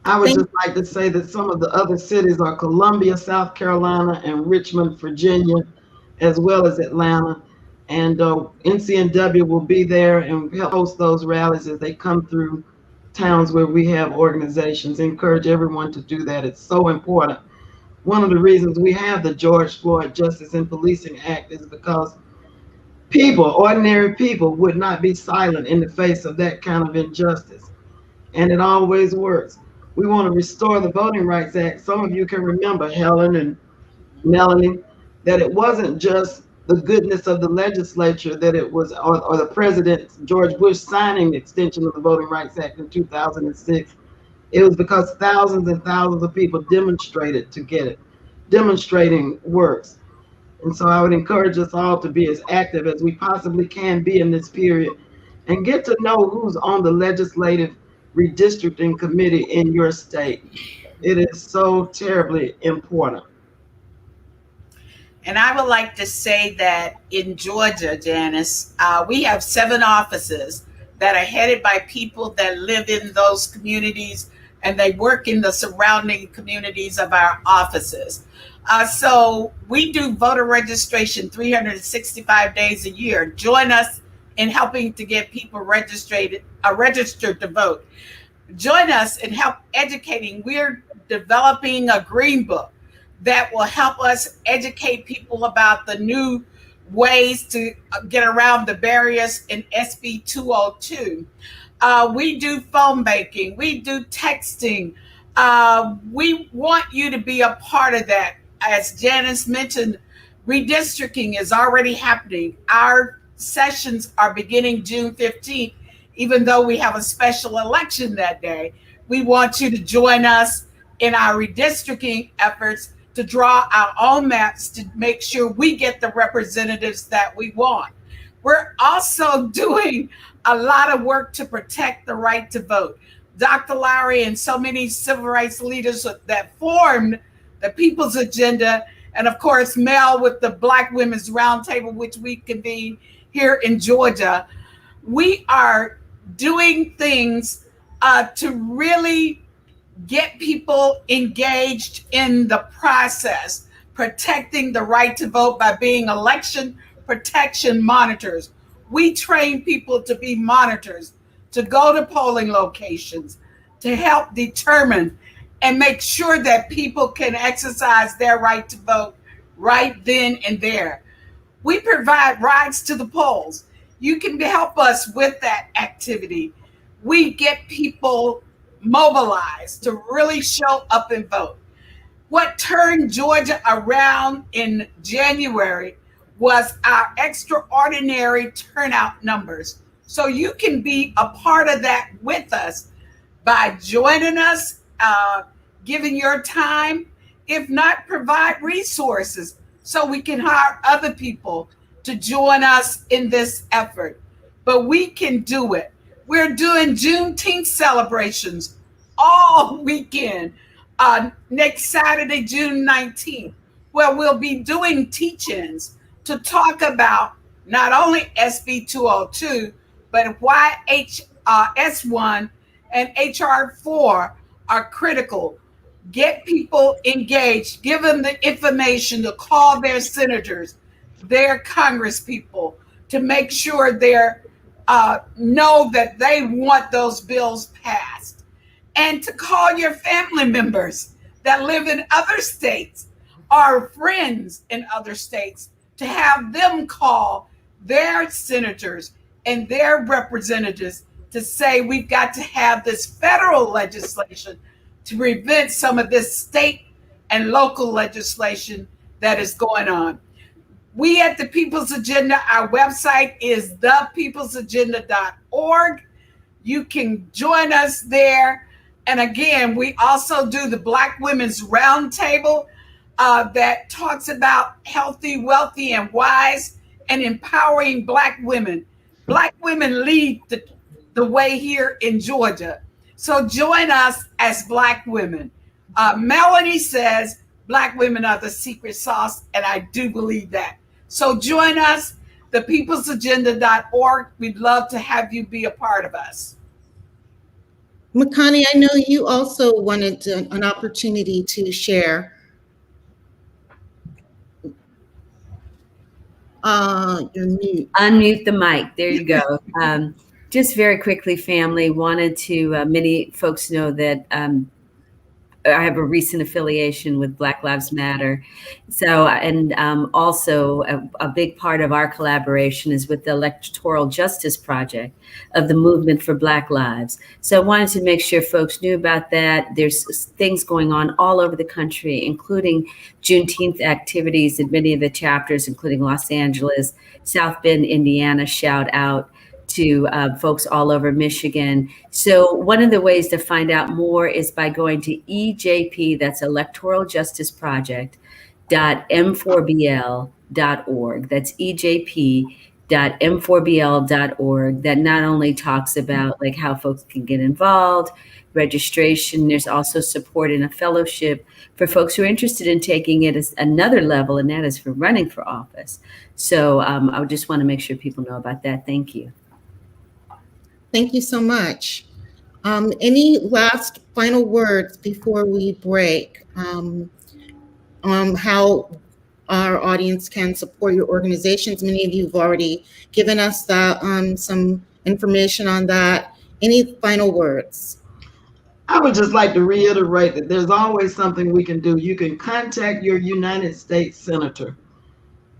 [SPEAKER 6] I would just like to say that some of the other cities are Columbia, South Carolina, and Richmond, Virginia, as well as Atlanta. And NCNW will be there and help host those rallies as they come through towns where we have organizations. Encourage everyone to do that. It's so important. One of the reasons we have the George Floyd Justice and Policing Act is because people, ordinary people, would not be silent in the face of that kind of injustice. And it always works. We want to restore the Voting Rights Act. Some of you can remember, Helen and Melanie, that it wasn't just the goodness of the legislature, that it was, or the President George Bush signing the extension of the Voting Rights Act in 2006. It was because thousands and thousands of people demonstrated to get it. Demonstrating works. And so I would encourage us all to be as active as we possibly can be in this period and get to know who's on the legislative redistricting committee in your state. It is so terribly important.
[SPEAKER 5] And I would like to say that in Georgia, Janice, we have 7 offices that are headed by people that live in those communities, and they work in the surrounding communities of our offices. So we do voter registration 365 days a year. Join us in helping to get people registered to vote. Join us in help educating. We're developing a green book that will help us educate people about the new ways to get around the barriers in SB 202. We do phone banking. We do texting. We want you to be a part of that. As Janice mentioned, redistricting is already happening. Our sessions are beginning June 15th, even though we have a special election that day. We want you to join us in our redistricting efforts to draw our own maps to make sure we get the representatives that we want. We're also doing a lot of work to protect the right to vote. Dr. Lowry and so many civil rights leaders that formed the People's Agenda, and of course, Mel with the Black Women's Roundtable, which we convene here in Georgia. We are doing things to really get people engaged in the process, protecting the right to vote by being election protection monitors. We train people to be monitors, to go to polling locations, to help determine and make sure that people can exercise their right to vote right then and there. We provide rides to the polls. You can help us with that activity. We get people mobilized to really show up and vote. What turned Georgia around in January was our extraordinary turnout numbers. So you can be a part of that with us by joining us, giving your time, if not, provide resources so we can hire other people to join us in this effort. But we can do it. We're doing Juneteenth celebrations all weekend. Next Saturday, June 19th, where we'll be doing teach-ins to talk about not only SB 202, but why S1 and HR 4 are critical. Get people engaged, give them the information to call their senators, their Congress people, to make sure they're know that they want those bills passed, and to call your family members that live in other states or friends in other states, to have them call their senators and their representatives to say we've got to have this federal legislation to prevent some of this state and local legislation that is going on. We at the People's Agenda, our website is thepeoplesagenda.org. You can join us there. And again, we also do the Black Women's Roundtable that talks about healthy, wealthy, and wise, and empowering Black women. Black women lead the way here in Georgia. So join us as Black women. Melanie says Black women are the secret sauce, and I do believe that. So join us, thepeoplesagenda.org. We'd love to have you be a part of us.
[SPEAKER 2] Makani, I know you also wanted an opportunity to share. You're mute.
[SPEAKER 8] Unmute the mic. There you go. Just very quickly, family, wanted to, many folks know that I have a recent affiliation with Black Lives Matter. So, and also a big part of our collaboration is with the Electoral Justice Project of the Movement for Black Lives. So I wanted to make sure folks knew about that. There's things going on all over the country, including Juneteenth activities in many of the chapters, including Los Angeles, South Bend, Indiana, shout out to folks all over Michigan. So one of the ways to find out more is by going to EJP, that's Electoral Justice Project, .m4bl.org. That's EJP.m4bl.org. That not only talks about like how folks can get involved, registration, there's also support and a fellowship for folks who are interested in taking it as another level, and that is for running for office. So I would just want to make sure people know about that. Thank you.
[SPEAKER 2] Thank you so much. Any last final words before we break on how our audience can support your organizations? Many of you have already given us that, some information on that. Any final words?
[SPEAKER 6] I would just like to reiterate that there's always something we can do. You can contact your United States Senator,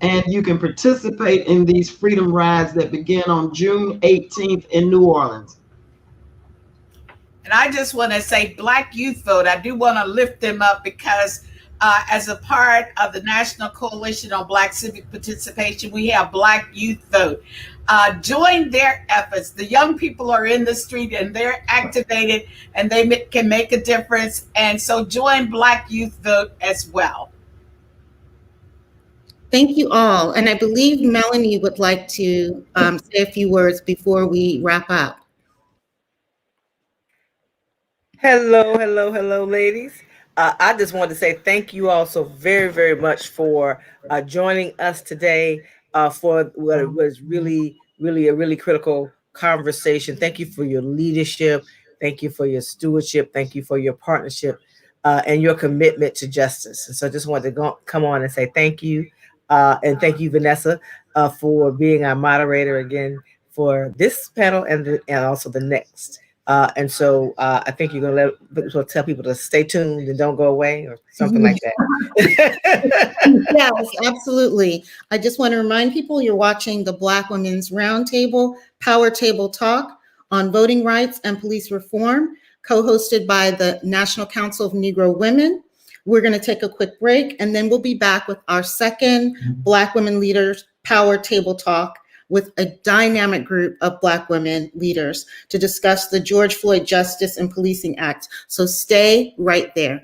[SPEAKER 6] and you can participate in these freedom rides that begin on June 18th in New Orleans.
[SPEAKER 5] And I just want to say Black Youth Vote. I do want to lift them up because as a part of the National Coalition on Black Civic Participation, we have Black Youth Vote. Join their efforts. The young people are in the street and they're activated and they can make a difference. And so join Black Youth Vote as well.
[SPEAKER 2] Thank you all. And I believe Melanie would like to say a few words before we wrap up.
[SPEAKER 1] Hello, ladies. I just wanted to say thank you all so very, very much for joining us today for what was really a really critical conversation. Thank you for your leadership. Thank you for your stewardship. Thank you for your partnership and your commitment to justice. And so I just wanted to come on and say thank you. And thank you, Vanessa. for being our moderator again for this panel and also the next. And so I think you're going to tell people to stay tuned and don't go away or something like that.
[SPEAKER 2] Yes, absolutely. I just want to remind people you're watching the Black Women's Roundtable Power Table Talk on voting rights and police reform, co-hosted by the National Council of Negro Women. We're going to take a quick break, and then we'll be back with our second Black Women Leaders Power Table Talk with a dynamic group of Black women leaders to discuss the George Floyd Justice and Policing Act. So stay right there.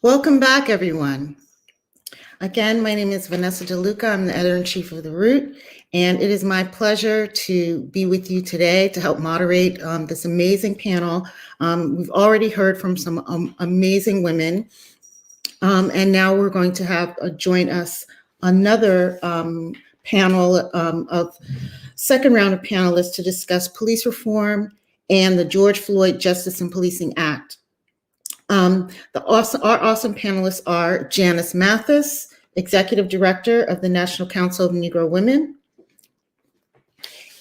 [SPEAKER 2] Welcome back, everyone. Again, my name is Vanessa DeLuca. I'm the editor-in-chief of The Root, and it is my pleasure to be with you today to help moderate this amazing panel. We've already heard from some amazing women, and now we're going to have join us another panel of second round of panelists to discuss police reform and the George Floyd Justice and Policing Act. Our awesome panelists are Janice Mathis, Executive Director of the National Council of Negro Women.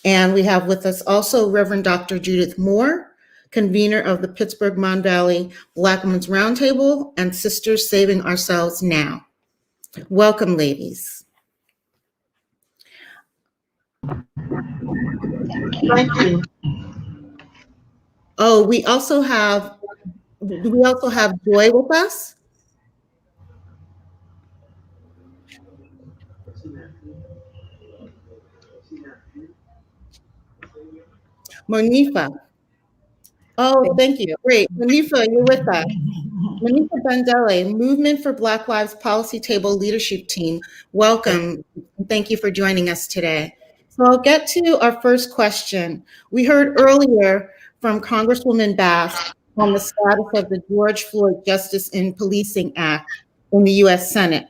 [SPEAKER 2] And we have with us also Reverend Dr. Judith Moore, convener of the Pittsburgh Mon Valley Black Women's Roundtable and Sisters Saving Ourselves Now. Welcome, ladies.
[SPEAKER 6] Thank you.
[SPEAKER 2] Oh, we also have Joy with us. Monifa. Oh, thank you. Great. Monifa, you're with us. Monifa Bandele, Movement for Black Lives Policy Table Leadership Team. Welcome. Thank you for joining us today. So I'll get to our first question. We heard earlier from Congresswoman Bass on the status of the George Floyd Justice and Policing Act in the U.S. Senate.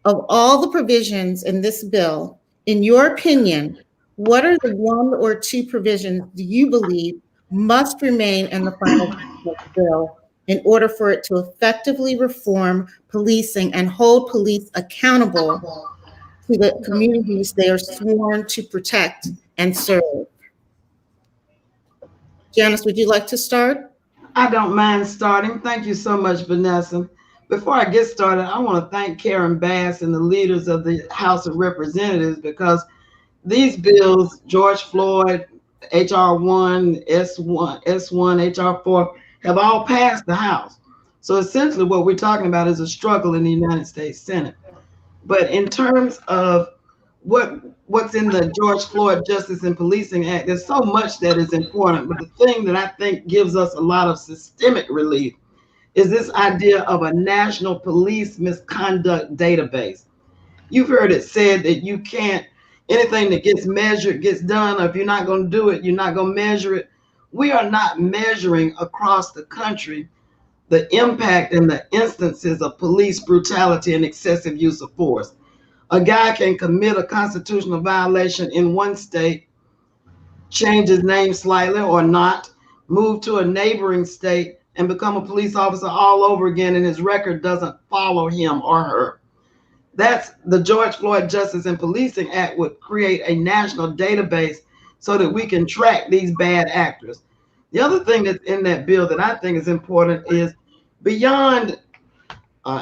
[SPEAKER 2] Of all the provisions in this bill, in your opinion, what are the one or two provisions do you believe must remain in the final bill in order for it to effectively reform policing and hold police accountable to the communities they are sworn to protect and serve? Janice, would you like to start?
[SPEAKER 6] I don't mind starting. Thank you so much, Vanessa. Before I get started, I want to thank Karen Bass and the leaders of the House of Representatives, because these bills, George Floyd, HR 1, S1, HR 4, have all passed the House. So essentially what we're talking about is a struggle in the United States Senate. But in terms of what's in the George Floyd Justice and Policing Act, there's so much that is important. But the thing that I think gives us a lot of systemic relief is this idea of a national police misconduct database. You've heard it said that you can't, anything that gets measured gets done, or if you're not going to do it, you're not going to measure it. We are not measuring across the country the impact and the instances of police brutality and excessive use of force. A guy can commit a constitutional violation in one state, change his name slightly or not, move to a neighboring state and become a police officer all over again, and his record doesn't follow him or her. That's the George Floyd Justice and Policing Act would create a national database so that we can track these bad actors. The other thing that's in that bill that I think is important is beyond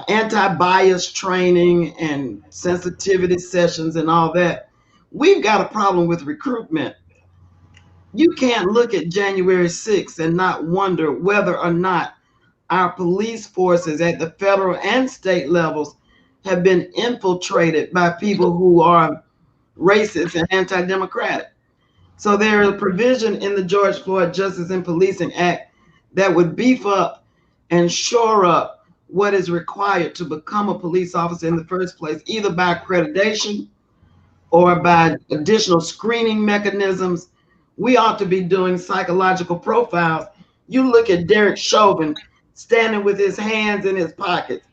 [SPEAKER 6] anti-bias training and sensitivity sessions and all that, we've got a problem with recruitment. You can't look at January 6th and not wonder whether or not our police forces at the federal and state levels have been infiltrated by people who are racist and anti-democratic. So there is a provision in the George Floyd Justice and Policing Act that would beef up and shore up what is required to become a police officer in the first place, either by accreditation or by additional screening mechanisms. We ought to be doing psychological profiles. You look at Derek Chauvin standing with his hands in his pockets,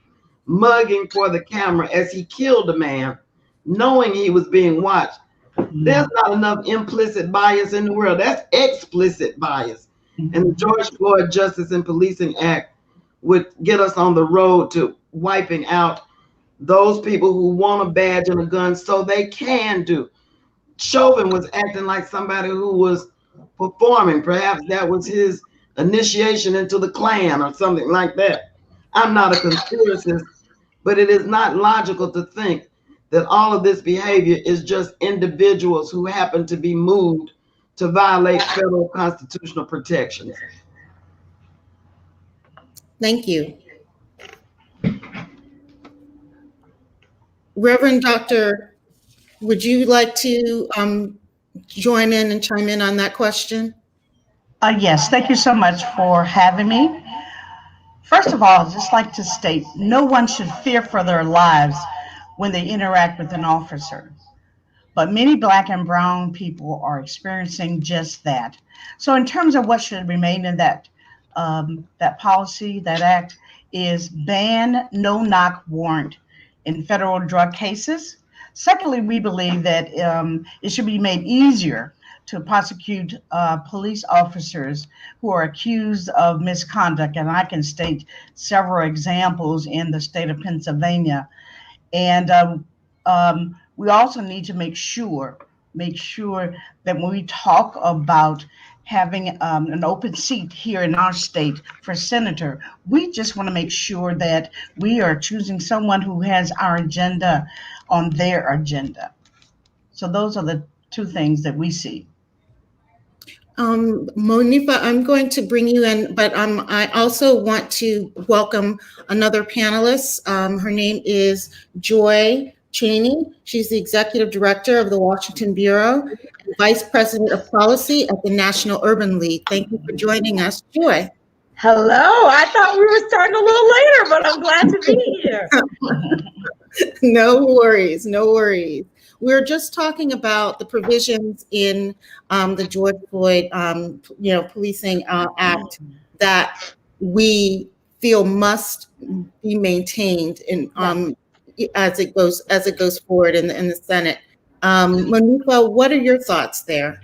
[SPEAKER 6] mugging for the camera as he killed a man, knowing he was being watched. There's not enough implicit bias in the world. That's explicit bias. And the George Floyd Justice and Policing Act would get us on the road to wiping out those people who want a badge and a gun so they can do. Chauvin was acting like somebody who was performing. Perhaps that was his initiation into the Klan or something like that. I'm not a conspiracist, but it is not logical to think that all of this behavior is just individuals who happen to be moved to violate federal constitutional protections.
[SPEAKER 2] Thank you. Reverend Doctor, would you like to join in and chime in on that question?
[SPEAKER 9] Yes, thank you so much for having me. First of all, I'd just like to state, no one should fear for their lives when they interact with an officer. But many Black and Brown people are experiencing just that. So in terms of what should remain in that policy, that act, is ban no-knock warrant in federal drug cases. Secondly, we believe that it should be made easier to prosecute police officers who are accused of misconduct. And I can state several examples in the state of Pennsylvania. And we also need to make sure that when we talk about having an open seat here in our state for senator, we just want to make sure that we are choosing someone who has our agenda on their agenda. So those are the two things that we see.
[SPEAKER 2] Monifa, I'm going to bring you in, but I also want to welcome another panelist. Her name is Joy Cheney. She's the Executive Director of the Washington Bureau and Vice President of Policy at the National Urban League. Thank you for joining us, Joy.
[SPEAKER 10] Hello, I thought we were starting a little later, but I'm glad to be here.
[SPEAKER 2] No worries, no worries. We're just talking about the provisions in the George Floyd, Policing Act that we feel must be maintained in as it goes forward in the Senate. Monifa, what are your thoughts there?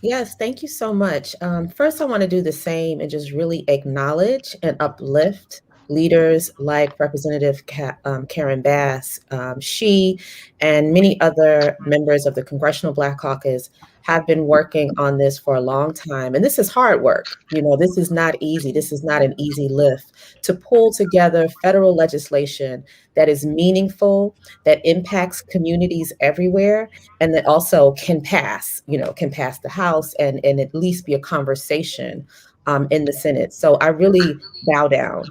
[SPEAKER 10] Yes, thank you so much. First, I want to do the same and just really acknowledge and uplift leaders like Representative Karen Bass. She and many other members of the Congressional Black Caucus have been working on this for a long time. And this is hard work. You know, this is not easy. This is not an easy lift to pull together federal legislation that is meaningful, that impacts communities everywhere, and that also can pass the House and at least be a conversation in the Senate. So I really bow down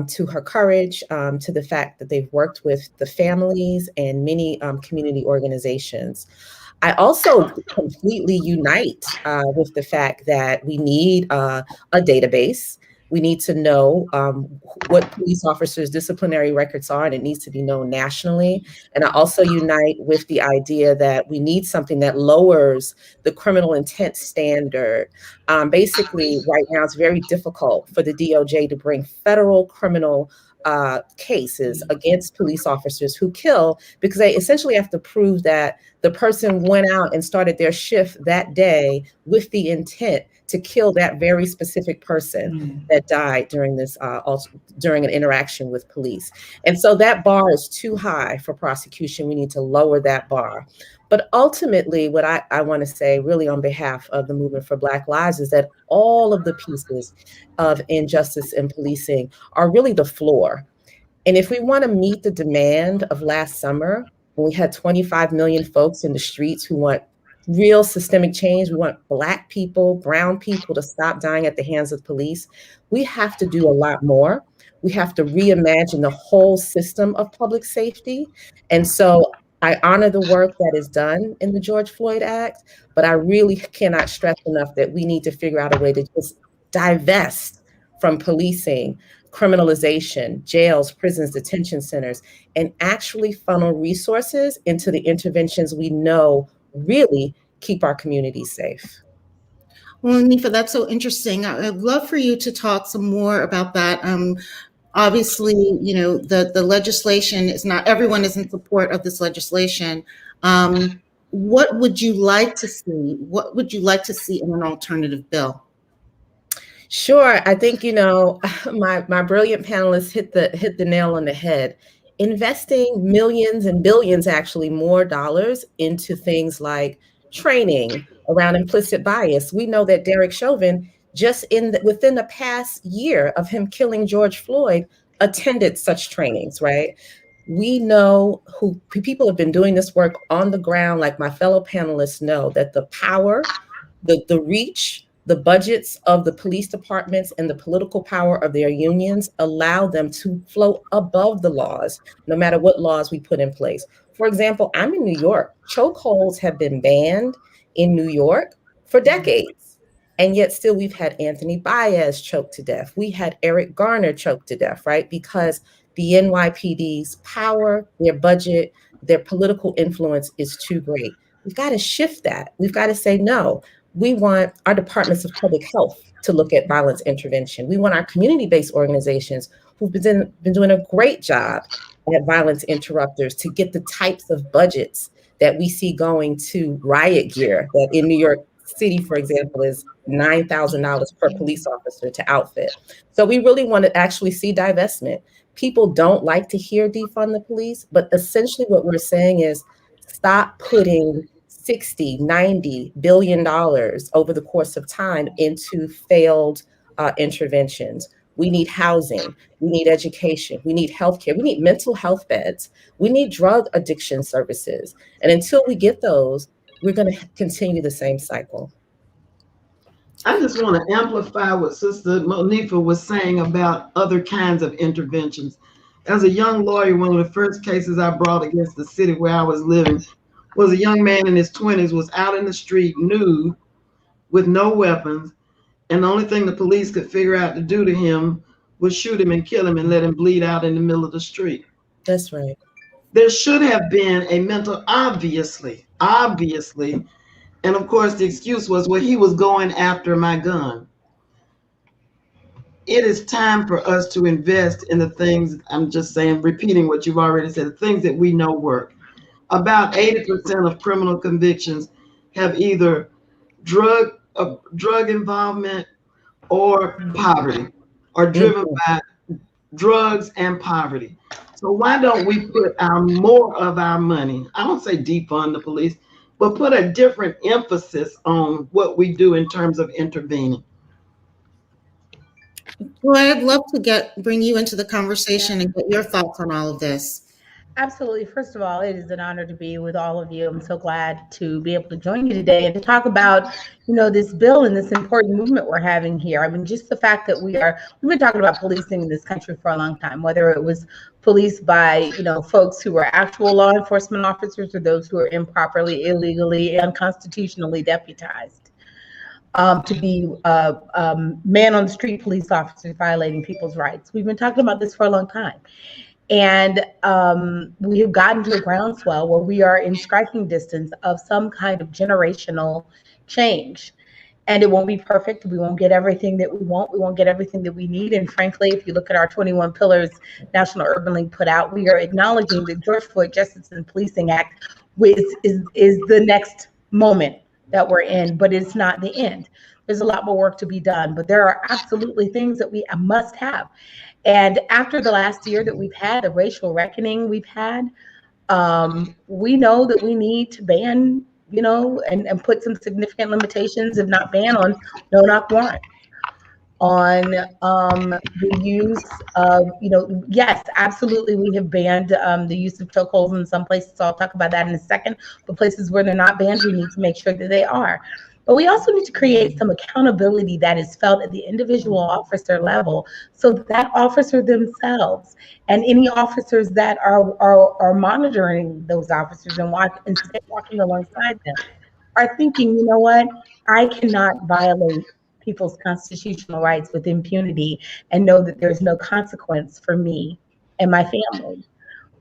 [SPEAKER 10] to her courage, to the fact that they've worked with the families and many community organizations. I also completely unite with the fact that we need a database. We need to know what police officers' disciplinary records are, and it needs to be known nationally. And I also unite with the idea that we need something that lowers the criminal intent standard. Basically, right now, it's very difficult for the DOJ to bring federal criminal cases against police officers who kill, because they essentially have to prove that the person went out and started their shift that day with the intent to kill that very specific person that died during during an interaction with police. And so that bar is too high for prosecution. We need to lower that bar. But ultimately, what I want to say really on behalf of the Movement for Black Lives is that all of the pieces of injustice in policing are really the floor. And if we want to meet the demand of last summer, when we had 25 million folks in the streets who want real systemic change, we want Black people, brown people to stop dying at the hands of police, we have to do a lot more. We have to reimagine the whole system of public safety. And so I honor the work that is done in the George Floyd Act, but I really cannot stress enough that we need to figure out a way to just divest from policing, criminalization, jails, prisons, detention centers, and actually funnel resources into the interventions we know really keep our communities safe.
[SPEAKER 2] Well, Nifa, that's so interesting. I'd love for you to talk some more about that. Obviously, you know, the legislation is not, everyone is in support of this legislation. What would you like to see? What would you like to see in an alternative bill?
[SPEAKER 10] Sure. I think, you know, my brilliant panelists hit the nail on the head. Investing millions and billions, actually more dollars into things like training around implicit bias. We know that Derek Chauvin, just within the past year of him killing George Floyd, attended such trainings, right? We know who people have been doing this work on the ground, like my fellow panelists know, that the power, the reach, the budgets of the police departments and the political power of their unions allow them to float above the laws, no matter what laws we put in place. For example, I'm in New York. Chokeholds have been banned in New York for decades. And yet still we've had Anthony Baez choked to death. We had Eric Garner choked to death, right? Because the NYPD's power, their budget, their political influence is too great. We've got to shift that. We've got to say, no, we want our departments of public health to look at violence intervention. We want our community-based organizations who've been doing a great job at violence interrupters to get the types of budgets that we see going to riot gear that in New York City, for example, is $9,000 per police officer to outfit. So we really want to actually see divestment. People don't like to hear defund the police, but essentially what we're saying is stop putting 60, 90 billion dollars over the course of time into failed interventions. We need housing, we need education, we need healthcare, we need mental health beds, we need drug addiction services. And until we get those, we're going to continue the same cycle.
[SPEAKER 6] I just want to amplify what Sister Monifa was saying about other kinds of interventions. As a young lawyer, one of the first cases I brought against the city where I was living was a young man in his 20s, was out in the street nude with no weapons. And the only thing the police could figure out to do to him was shoot him and kill him and let him bleed out in the middle of the street.
[SPEAKER 10] That's right.
[SPEAKER 6] There should have been a mental, obviously. And of course, the excuse was, well, he was going after my gun. It is time for us to invest in the things, I'm just saying, repeating what you've already said, the things that we know work. About 80% of criminal convictions have either drug involvement or poverty, or driven by drugs and poverty. So why don't we put more of our money, I don't say defund the police, but put a different emphasis on what we do in terms of intervening.
[SPEAKER 2] Well, I'd love to bring you into the conversation and get your thoughts on all of this.
[SPEAKER 11] Absolutely. First of all, it is an honor to be with all of you. I'm so glad to be able to join you today and to talk about, this bill and this important movement we're having here. I mean, just the fact that we've been talking about policing in this country for a long time, whether it was policed by, folks who are actual law enforcement officers or those who are improperly, illegally, unconstitutionally deputized. To be man on the street police officers violating people's rights. We've been talking about this for a long time. And we have gotten to a groundswell where we are in striking distance of some kind of generational change. And it won't be perfect. We won't get everything that we want. We won't get everything that we need. And frankly, if you look at our 21 pillars National Urban League put out, we are acknowledging the George Floyd Justice and Policing Act is the next moment that we're in, but it's not the end. There's a lot more work to be done, but there are absolutely things that we must have. And after the last year that we've had, the racial reckoning we've had, we know that we need to ban, and put some significant limitations, if not ban, on no-knock warrants, on the use of, yes, absolutely, we have banned the use of chokeholds in some places. So I'll talk about that in a second. But places where they're not banned, we need to make sure that they are. But we also need to create some accountability that is felt at the individual officer level, so that officer themselves and any officers that are monitoring those officers and walking alongside them are thinking, you know what, I cannot violate people's constitutional rights with impunity and know that there's no consequence for me and my family.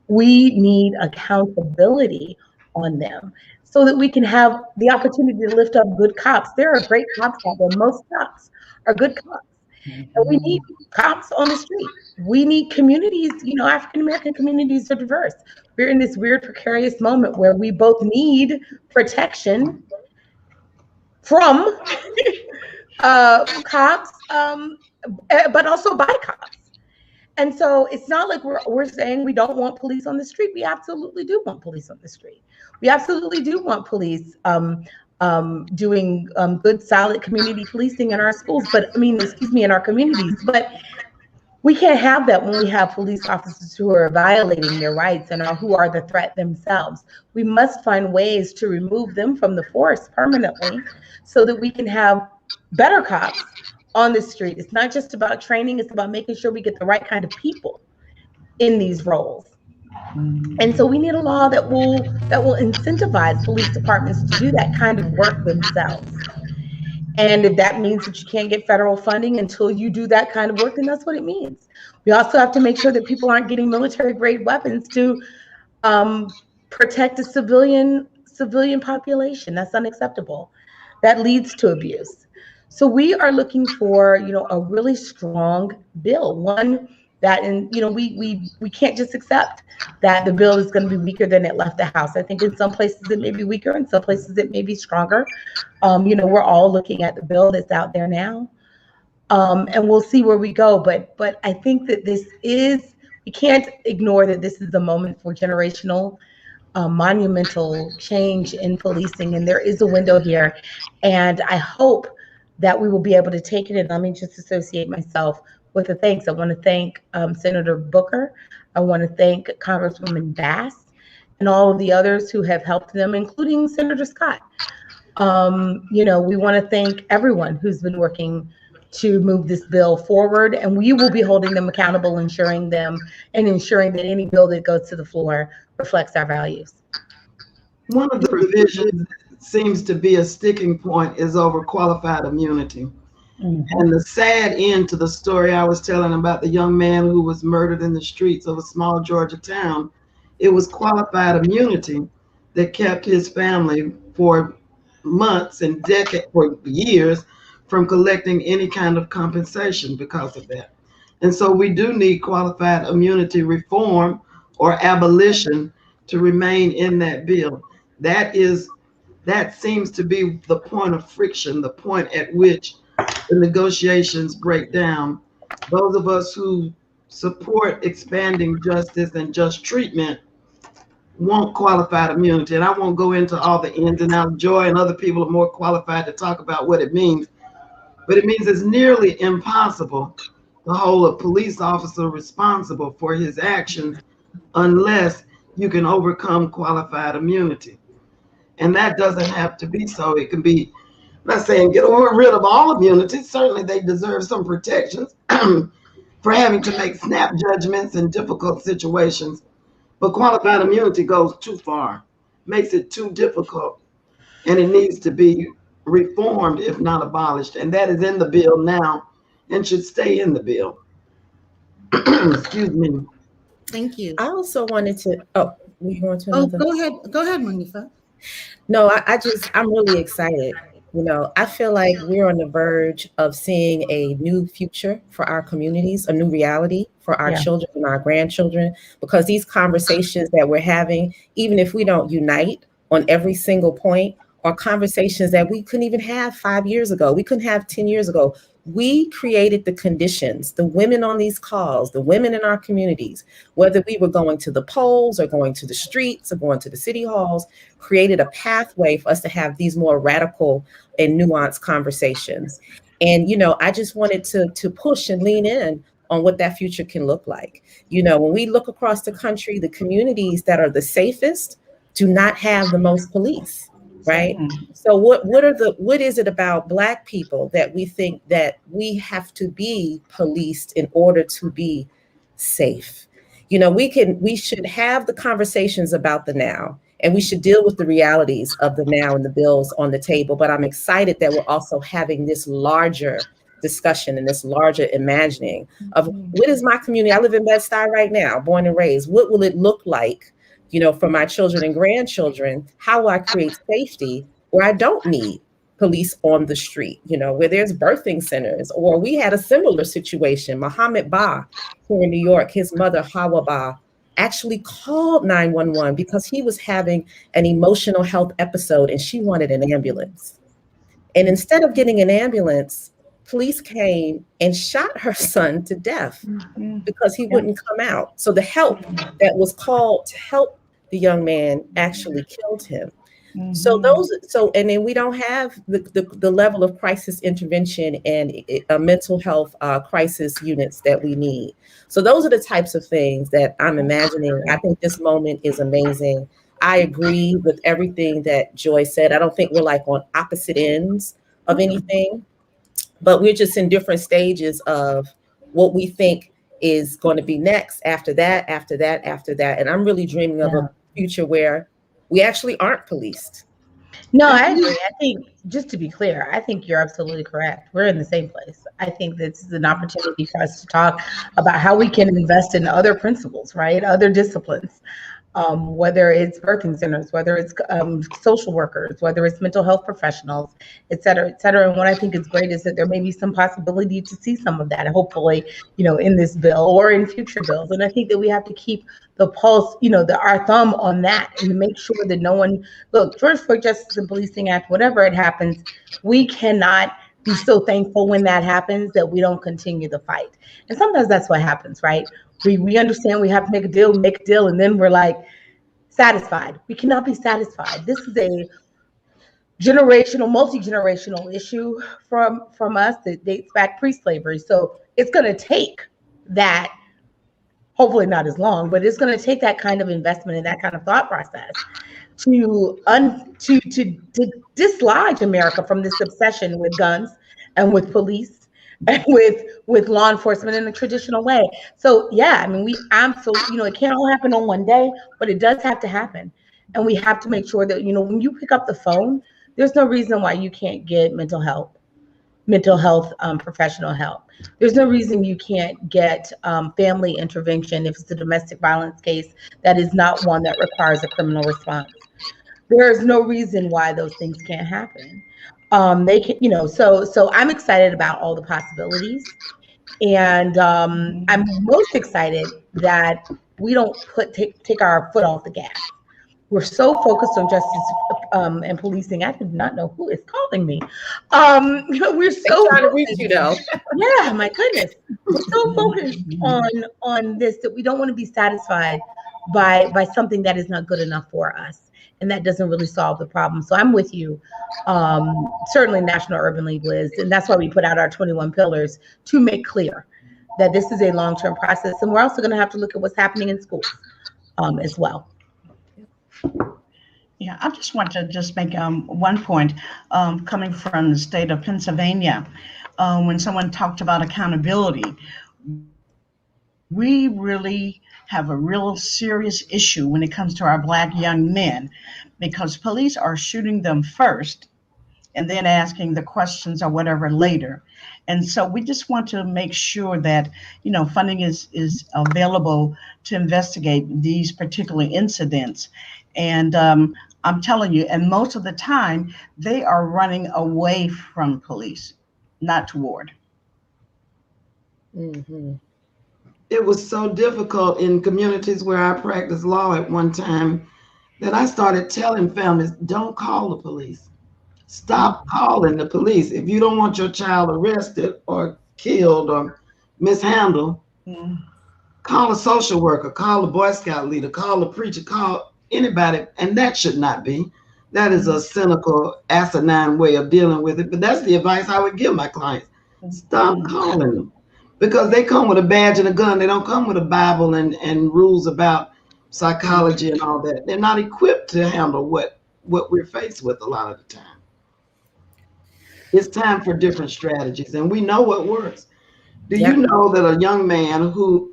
[SPEAKER 11] We need accountability on them, so that we can have the opportunity to lift up good cops. There are great cops out there. Most cops are good cops. And we need cops on the street. We need communities, African-American communities are diverse. We're in this weird, precarious moment where we both need protection from cops, but also by cops. And so it's not like we're saying we don't want police on the street. We absolutely do want police on the street. We absolutely do want police doing good, solid community policing in our schools, in our communities. But we can't have that when we have police officers who are violating their rights and who are the threat themselves. We must find ways to remove them from the force permanently so that we can have better cops on the street. It's not just about training, it's about making sure we get the right kind of people in these roles. And so we need a law that will incentivize police departments to do that kind of work themselves. And if that means that you can't get federal funding until you do that kind of work, then that's what it means. We also have to make sure that people aren't getting military grade weapons to protect the civilian population. That's unacceptable. That leads to abuse. So we are looking for, a really strong bill, one that, and we can't just accept that the bill is going to be weaker than it left the House. I think in some places it may be weaker, in some places it may be stronger. We're all looking at the bill that's out there now, and we'll see where we go. But I think that we can't ignore that this is the moment for generational, monumental change in policing, and there is a window here. And I hope that we will be able to take it. And let me just associate myself with the thanks. I want to thank Senator Booker. I want to thank Congresswoman Bass and all of the others who have helped them, including Senator Scott. We want to thank everyone who's been working to move this bill forward, and we will be holding them accountable, ensuring that any bill that goes to the floor reflects our values.
[SPEAKER 6] One of the provisions that seems to be a sticking point is over qualified immunity. Mm-hmm. And the sad end to the story I was telling about the young man who was murdered in the streets of a small Georgia town, it was qualified immunity that kept his family for months and decades, for years, from collecting any kind of compensation because of that. And so we do need qualified immunity reform or abolition to remain in that bill. That seems to be the point of friction, the point at which the negotiations break down. Those of us who support expanding justice and just treatment want qualified immunity. And I won't go into all the ins and outs. Joy and other people are more qualified to talk about what it means. But it means it's nearly impossible to hold a police officer responsible for his actions unless you can overcome qualified immunity. And that doesn't have to be so. It can be, I'm not saying get rid of all immunity. Certainly they deserve some protections for having to make snap judgments in difficult situations. But qualified immunity goes too far, makes it too difficult, and it needs to be reformed, if not abolished. And that is in the bill now and should stay in the bill. Excuse me.
[SPEAKER 2] Thank you.
[SPEAKER 10] I also wanted to, we going to
[SPEAKER 2] another? Go ahead, Monifa.
[SPEAKER 10] No, I'm really excited. I feel like we're on the verge of seeing a new future for our communities, a new reality for our children and our grandchildren, because these conversations that we're having, even if we don't unite on every single point, are conversations that we couldn't even have 5 years ago. We couldn't have 10 years ago. We created the conditions, the women on these calls, the women in our communities, whether we were going to the polls or going to the streets or going to the city halls, created a pathway for us to have these more radical and nuanced conversations. And, I just wanted to push and lean in on what that future can look like. When we look across the country, the communities that are the safest do not have the most police. Right. So what is it about Black people that we think that we have to be policed in order to be safe? We should have the conversations about the now, and we should deal with the realities of the now and the bills on the table. But I'm excited that we're also having this larger discussion and this larger imagining of what is my community? I live in Bed-Stuy right now, born and raised. What will it look like, for my children and grandchildren? How will I create safety where I don't need police on the street, where there's birthing centers? Or we had a similar situation. Muhammad Ba here in New York, his mother, Hawa Ba, actually called 911 because he was having an emotional health episode and she wanted an ambulance. And instead of getting an ambulance, police came and shot her son to death because he wouldn't come out. So the help that was called to help the young man actually killed him. And then we don't have the level of crisis intervention and mental health crisis units that we need. So those are the types of things that I'm imagining. I think this moment is amazing. I agree with everything that Joy said. I don't think we're like on opposite ends of anything, but we're just in different stages of what we think is going to be next after that. And I'm really dreaming of a future where we actually aren't policed.
[SPEAKER 11] No, I agree. I think, just to be clear, I think you're absolutely correct. We're in the same place. I think this is an opportunity for us to talk about how we can invest in other principles, right? Other disciplines, whether it's birthing centers, whether it's social workers, whether it's mental health professionals, et cetera, et cetera. And what I think is great is that there may be some possibility to see some of that, hopefully, in this bill or in future bills. And I think that we have to keep the pulse, our thumb on that, and to make sure that no one, look, George Floyd Justice and Policing Act, whatever it happens, we cannot be so thankful when that happens that we don't continue the fight. And sometimes that's what happens, right? We understand we have to make a deal, and then we're like satisfied. We cannot be satisfied. This is a generational, multi-generational issue from us that dates back pre-slavery. So it's going to take that, hopefully not as long, but it's going to take that kind of investment and that kind of thought process to dislodge America from this obsession with guns and with police and with law enforcement in a traditional way. So yeah, I mean, we absolutely, it can't all happen on one day, but it does have to happen. And we have to make sure that, when you pick up the phone, there's no reason why you can't get mental health professional help. There's no reason you can't get family intervention if it's a domestic violence case that is not one that requires a criminal response. There's no reason why those things can't happen. They can, so I'm excited about all the possibilities. And I'm most excited that we don't take our foot off the gas. We're so focused on justice and policing. I do not know who is calling me. We're so
[SPEAKER 10] trying to reach you, though.
[SPEAKER 11] Yeah, my goodness. We're so focused on this that we don't want to be satisfied by something that is not good enough for us, and that doesn't really solve the problem. So I'm with you. Certainly, National Urban League is, and that's why we put out our 21 pillars to make clear that this is a long-term process, and we're also going to have to look at what's happening in schools as well.
[SPEAKER 9] Yeah, I just want to make one point coming from the state of Pennsylvania. When someone talked about accountability, we really have a real serious issue when it comes to our Black young men, because police are shooting them first and then asking the questions or whatever later. And so we just want to make sure that, funding is available to investigate these particular incidents. And I'm telling you, and most of the time, they are running away from police, not toward.
[SPEAKER 10] Mm-hmm.
[SPEAKER 6] It was so difficult in communities where I practiced law at one time that I started telling families, don't call the police. Stop calling the police. If you don't want your child arrested or killed or mishandled, call a social worker, call a Boy Scout leader, call a preacher, call anybody. And that should not be. That is a cynical, asinine way of dealing with it. But that's the advice I would give my clients. Stop calling them. Because they come with a badge and a gun. They don't come with a Bible and rules about psychology and all that. They're not equipped to handle what we're faced with a lot of the time. It's time for different strategies, and we know what works. Do you know that a young man who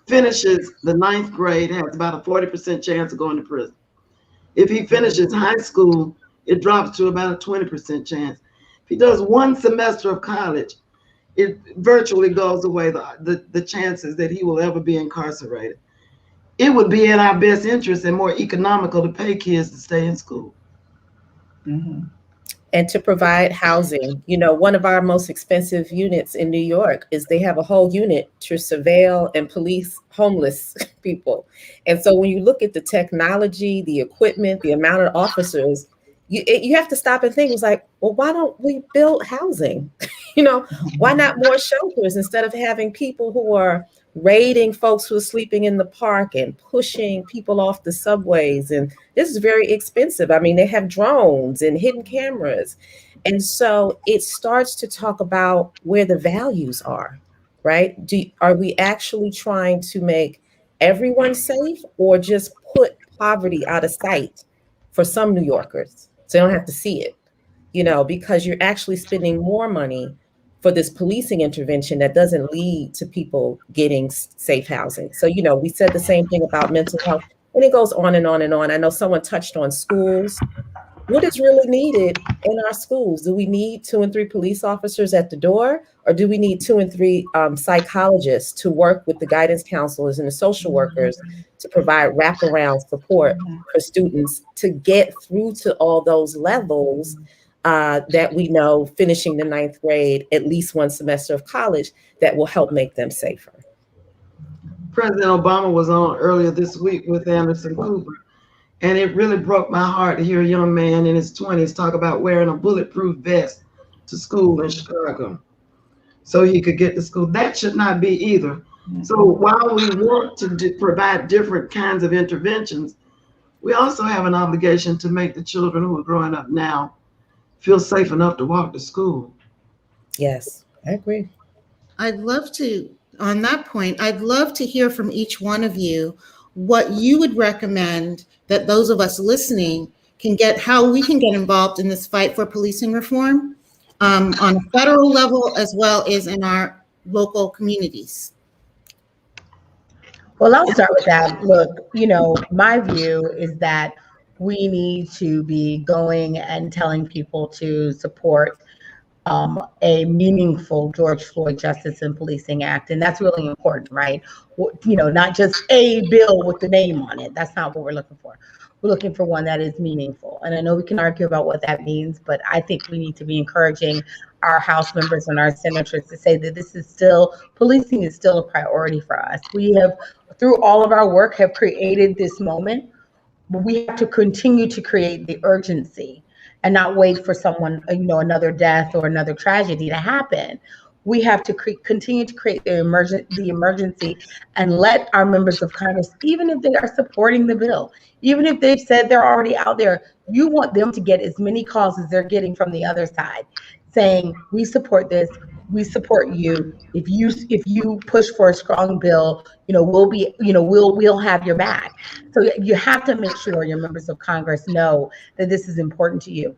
[SPEAKER 6] finishes the 9th grade has about a 40% chance of going to prison? If he finishes high school, it drops to about a 20% chance. If he does one semester of college, it virtually goes away the chances that he will ever be incarcerated. It would be in our best interest and more economical to pay kids to stay in school.
[SPEAKER 10] Mm-hmm. And to provide housing. One of our most expensive units in New York is they have a whole unit to surveil and police homeless people. And so when you look at the technology, the equipment, the amount of officers, you have to stop and think, it's like, well, why don't we build housing? Why not more shelters instead of having people who are raiding folks who are sleeping in the park and pushing people off the subways? And this is very expensive. I mean, they have drones and hidden cameras. And so it starts to talk about where the values are, right? Are we actually trying to make everyone safe, or just put poverty out of sight for some New Yorkers so they don't have to see it? Because you're actually spending more money for this policing intervention that doesn't lead to people getting safe housing. So, we said the same thing about mental health, and it goes on and on and on. I know someone touched on schools. what is really needed in our schools? Do we need 2 and 3 police officers at the door, or do we need 2 and 3 psychologists to work with the guidance counselors and the social workers to provide wraparound support for students to get through to all those levels that we know finishing the 9th grade, at least one semester of college, that will help make them safer?
[SPEAKER 6] President Obama was on earlier this week with Anderson Cooper, and it really broke my heart to hear a young man in his 20s talk about wearing a bulletproof vest to school in Chicago so he could get to school. That should not be either. So while we want to provide different kinds of interventions, we also have an obligation to make the children who are growing up now feel safe enough to walk to school.
[SPEAKER 10] Yes, I agree.
[SPEAKER 2] I'd love to, on that point, I'd love to hear from each one of you what you would recommend that those of us listening can get, how we can get involved in this fight for policing reform on a federal level as well as in our local communities.
[SPEAKER 11] Well, I'll start with that. Look, my view is that we need to be going and telling people to support a meaningful George Floyd Justice and Policing Act. And that's really important, right? Not just a bill with the name on it. That's not what we're looking for. We're looking for one that is meaningful. And I know we can argue about what that means, but I think we need to be encouraging our House members and our senators to say that policing is still a priority for us. We have, through all of our work, have created this moment, but we have to continue to create the urgency and not wait for someone, another death or another tragedy to happen. We have to continue to create the emergency and let our members of Congress, even if they are supporting the bill, even if they've said they're already out there, you want them to get as many calls as they're getting from the other side, saying, we support this, we support you. If you push for a strong bill, we'll have your back. So you have to make sure your members of Congress know that this is important to you.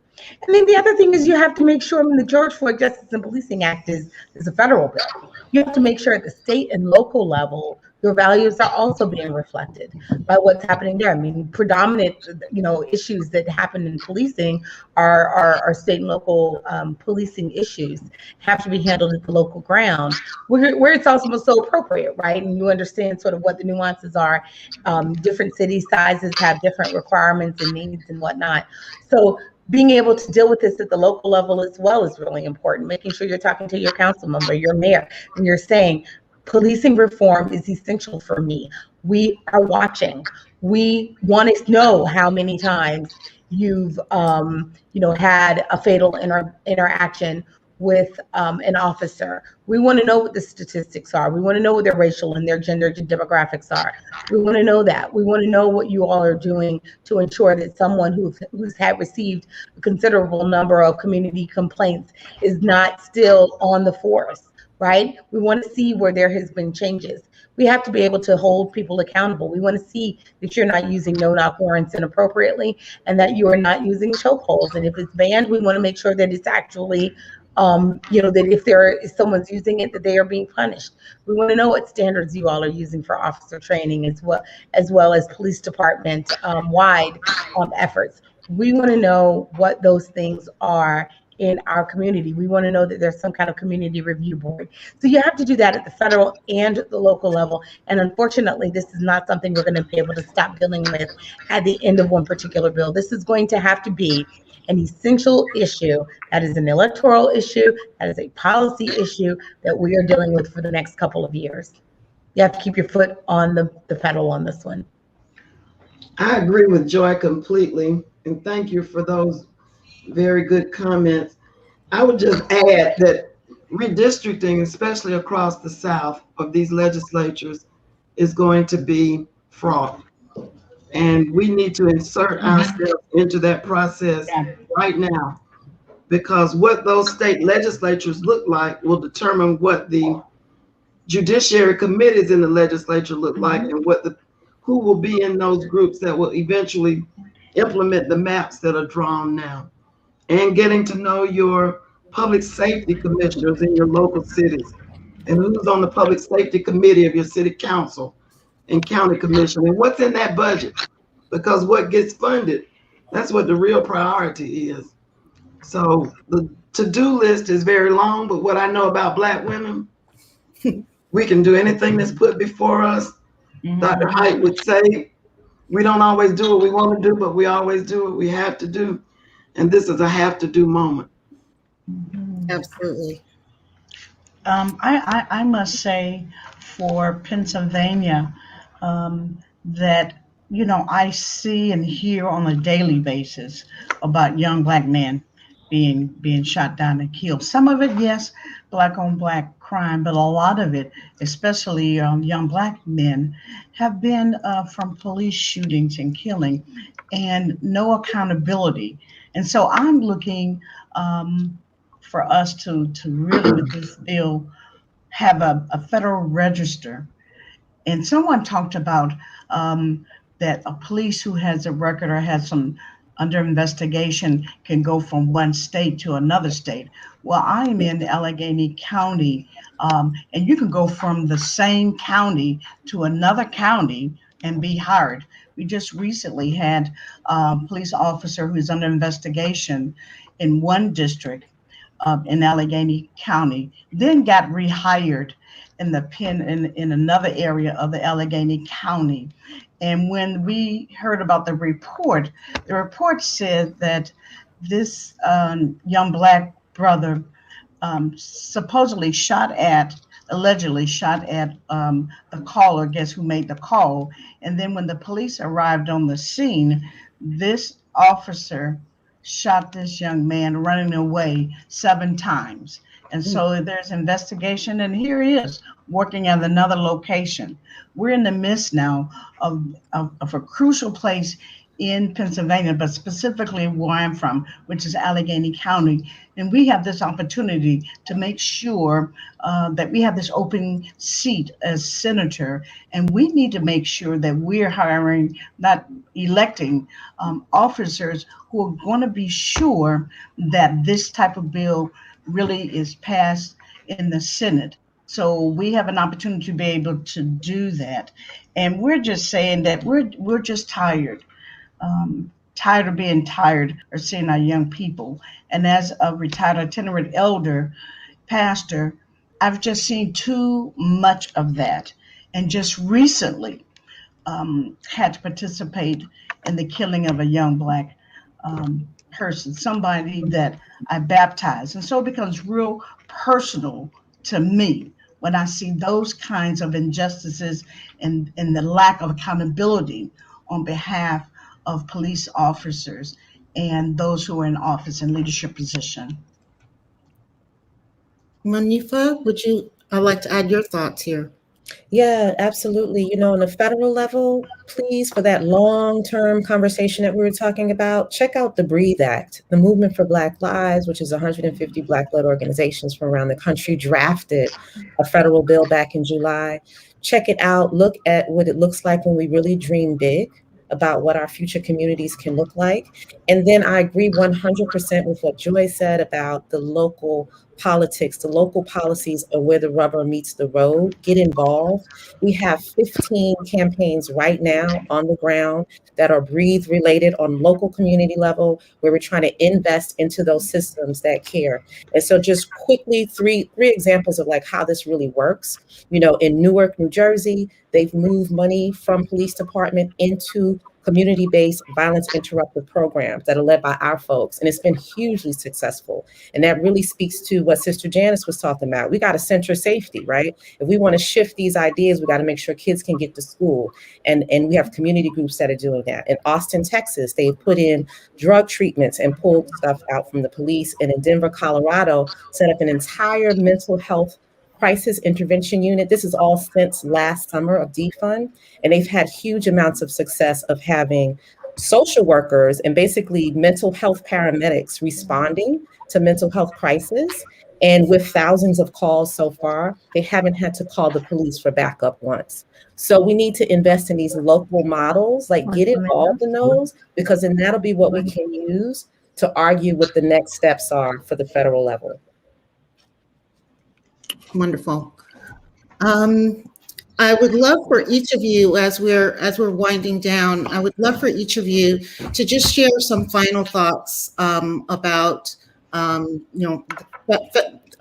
[SPEAKER 11] And then the other thing is you have to make sure the George Floyd Justice and Policing Act is a federal bill. You have to make sure at the state and local level, your values are also being reflected by what's happening there. I mean, predominant, issues that happen in policing are state and local policing issues, have to be handled at the local ground, where it's also so appropriate, right? And you understand sort of what the nuances are. Different city sizes have different requirements and needs and whatnot. So being able to deal with this at the local level as well is really important. Making sure you're talking to your council member, your mayor, and you're saying, policing reform is essential for me. We are watching. We want to know how many times you've, had a fatal interaction with an officer. We want to know what the statistics are. We want to know what their racial and their gender demographics are. We want to know that. We want to know what you all are doing to ensure that someone who's had received a considerable number of community complaints is not still on the force, right? We want to see where there has been changes. We have to be able to hold people accountable. We want to see that you're not using no-knock warrants inappropriately and that you are not using chokeholds. And if it's banned, we want to make sure that it's actually that if someone's using it, that they are being punished. We want to know what standards you all are using for officer training as well as police department wide efforts. We want to know what those things are in our community. We want to know that there's some kind of community review board. So you have to do that at the federal and the local level. And unfortunately, this is not something we're going to be able to stop dealing with at the end of one particular bill. This is going to have to be an essential issue that is an electoral issue, that is a policy issue that we are dealing with for the next couple of years. You have to keep your foot on the pedal on this one.
[SPEAKER 6] I agree with Joy completely, and thank you for those very good comments. I would just add that redistricting, especially across the South of these legislatures, is going to be fraught. And we need to insert ourselves into that process right now, because what those state legislatures look like will determine what the judiciary committees in the legislature look like and who will be in those groups that will eventually implement the maps that are drawn now. And getting to know your public safety commissioners in your local cities and who's on the public safety committee of your city council and county commission and what's in that budget, because what gets funded That's what the real priority is. So the to-do list is very long, but what I know about Black women, we can do anything that's put before us. Dr. Height would say, we don't always do what we want to do, but we always do what we have to do. And this is a have to do moment.
[SPEAKER 2] Absolutely.
[SPEAKER 9] I must say for Pennsylvania that, you know, I see and hear on a daily basis about young Black men being shot down and killed. Some of it, yes, Black on Black crime, but a lot of it, especially young Black men, have been from police shootings and killing, and no accountability. And so I'm looking for us to really, with this bill, have a federal register. And someone talked about that a police who has a record or has some under investigation can go from one state to another state. Well, I am in Allegheny County, and you can go from the same county to another county and be hired. We just recently had a police officer who's under investigation in one district in Allegheny County, then got rehired in the pen in another area of the Allegheny County. And when we heard about the report said that this young Black brother allegedly shot at the caller, guess who made the call. And then when the police arrived on the scene, this officer shot this young man running away 7 times. And so there's investigation, and here he is working at another location. We're in the midst now of a crucial place in Pennsylvania, but specifically where I'm from, which is Allegheny County. And we have this opportunity to make sure that we have this open seat as senator, and we need to make sure that we're hiring, not electing, officers who are going to be sure that this type of bill really is passed in the Senate. So we have an opportunity to be able to do that. And we're just saying that we're just tired. Tired of being tired or seeing our young people. And as a retired itinerant elder, pastor, I've just seen too much of that. And just recently had to participate in the killing of a young Black person, somebody that I baptized. And so it becomes real personal to me when I see those kinds of injustices and the lack of accountability on behalf of police officers and those who are in office and leadership position.
[SPEAKER 2] Manifa, I'd like to add your thoughts here.
[SPEAKER 10] Yeah, absolutely. You know, on the federal level, please, for that long-term conversation that we were talking about, check out the BREATHE Act. The Movement for Black Lives, which is 150 Black-led organizations from around the country, drafted a federal bill back in July. Check it out. Look at what it looks like when we really dream big about what our future communities can look like. And then I agree 100% with what Joy said about the local politics. The local policies are where the rubber meets the road. Get involved. We have 15 campaigns right now on the ground that are BREATHE related on local community level, where we're trying to invest into those systems that care. And so just quickly, three examples of like how this really works. You know, in Newark, New Jersey, they've moved money from police department into community-based violence interruptive programs that are led by our folks. And it's been hugely successful. And that really speaks to what Sister Janice was talking about. We got to center safety, right? If we want to shift these ideas, we got to make sure kids can get to school. And we have community groups that are doing that. In Austin, Texas, they've put in drug treatments and pulled stuff out from the police. And in Denver, Colorado, set up an entire mental health crisis intervention unit. This is all since last summer of defund. And they've had huge amounts of success of having social workers and basically mental health paramedics responding to mental health crisis. And with thousands of calls so far, they haven't had to call the police for backup once. So we need to invest in these local models, like get involved in those, because then that'll be what we can use to argue what the next steps are for the federal level.
[SPEAKER 2] Wonderful. I would love for each of you, as we're winding down, I would love for each of you to just share some final thoughts about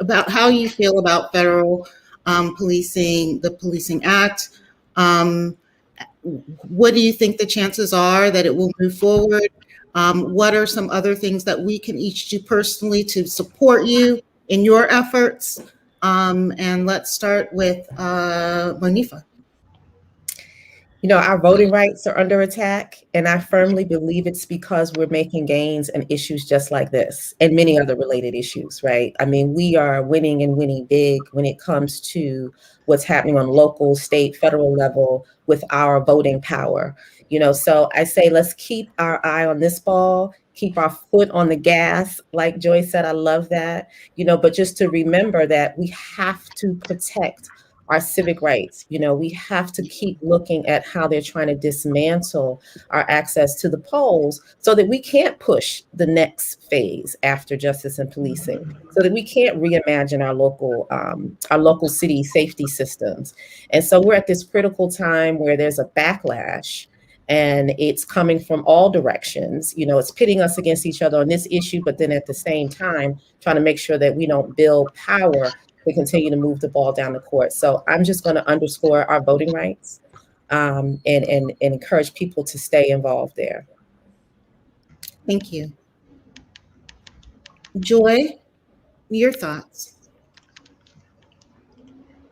[SPEAKER 2] about how you feel about federal policing, the Policing Act. Um, what do you think the chances are that it will move forward? What are some other things that we can each do personally to support you in your efforts? And let's start with Monifa.
[SPEAKER 10] You know, our voting rights are under attack, and I firmly believe it's because we're making gains in issues just like this and many other related issues, right? I mean, we are winning and winning big when it comes to what's happening on local, state, federal level with our voting power. You know, so I say let's keep our eye on this ball, keep our foot on the gas. Like Joy said, I love that, you know, but just to remember that we have to protect our civic rights. You know, we have to keep looking at how they're trying to dismantle our access to the polls so that we can't push the next phase after justice and policing, so that we can't reimagine our local city safety systems. And so we're at this critical time where there's a backlash and it's coming from all directions. You know, it's pitting us against each other on this issue, but then at the same time, trying to make sure that we don't build power to continue to move the ball down the court. So I'm just going to underscore our voting rights and encourage people to stay involved there.
[SPEAKER 2] Thank you. Joy, your thoughts?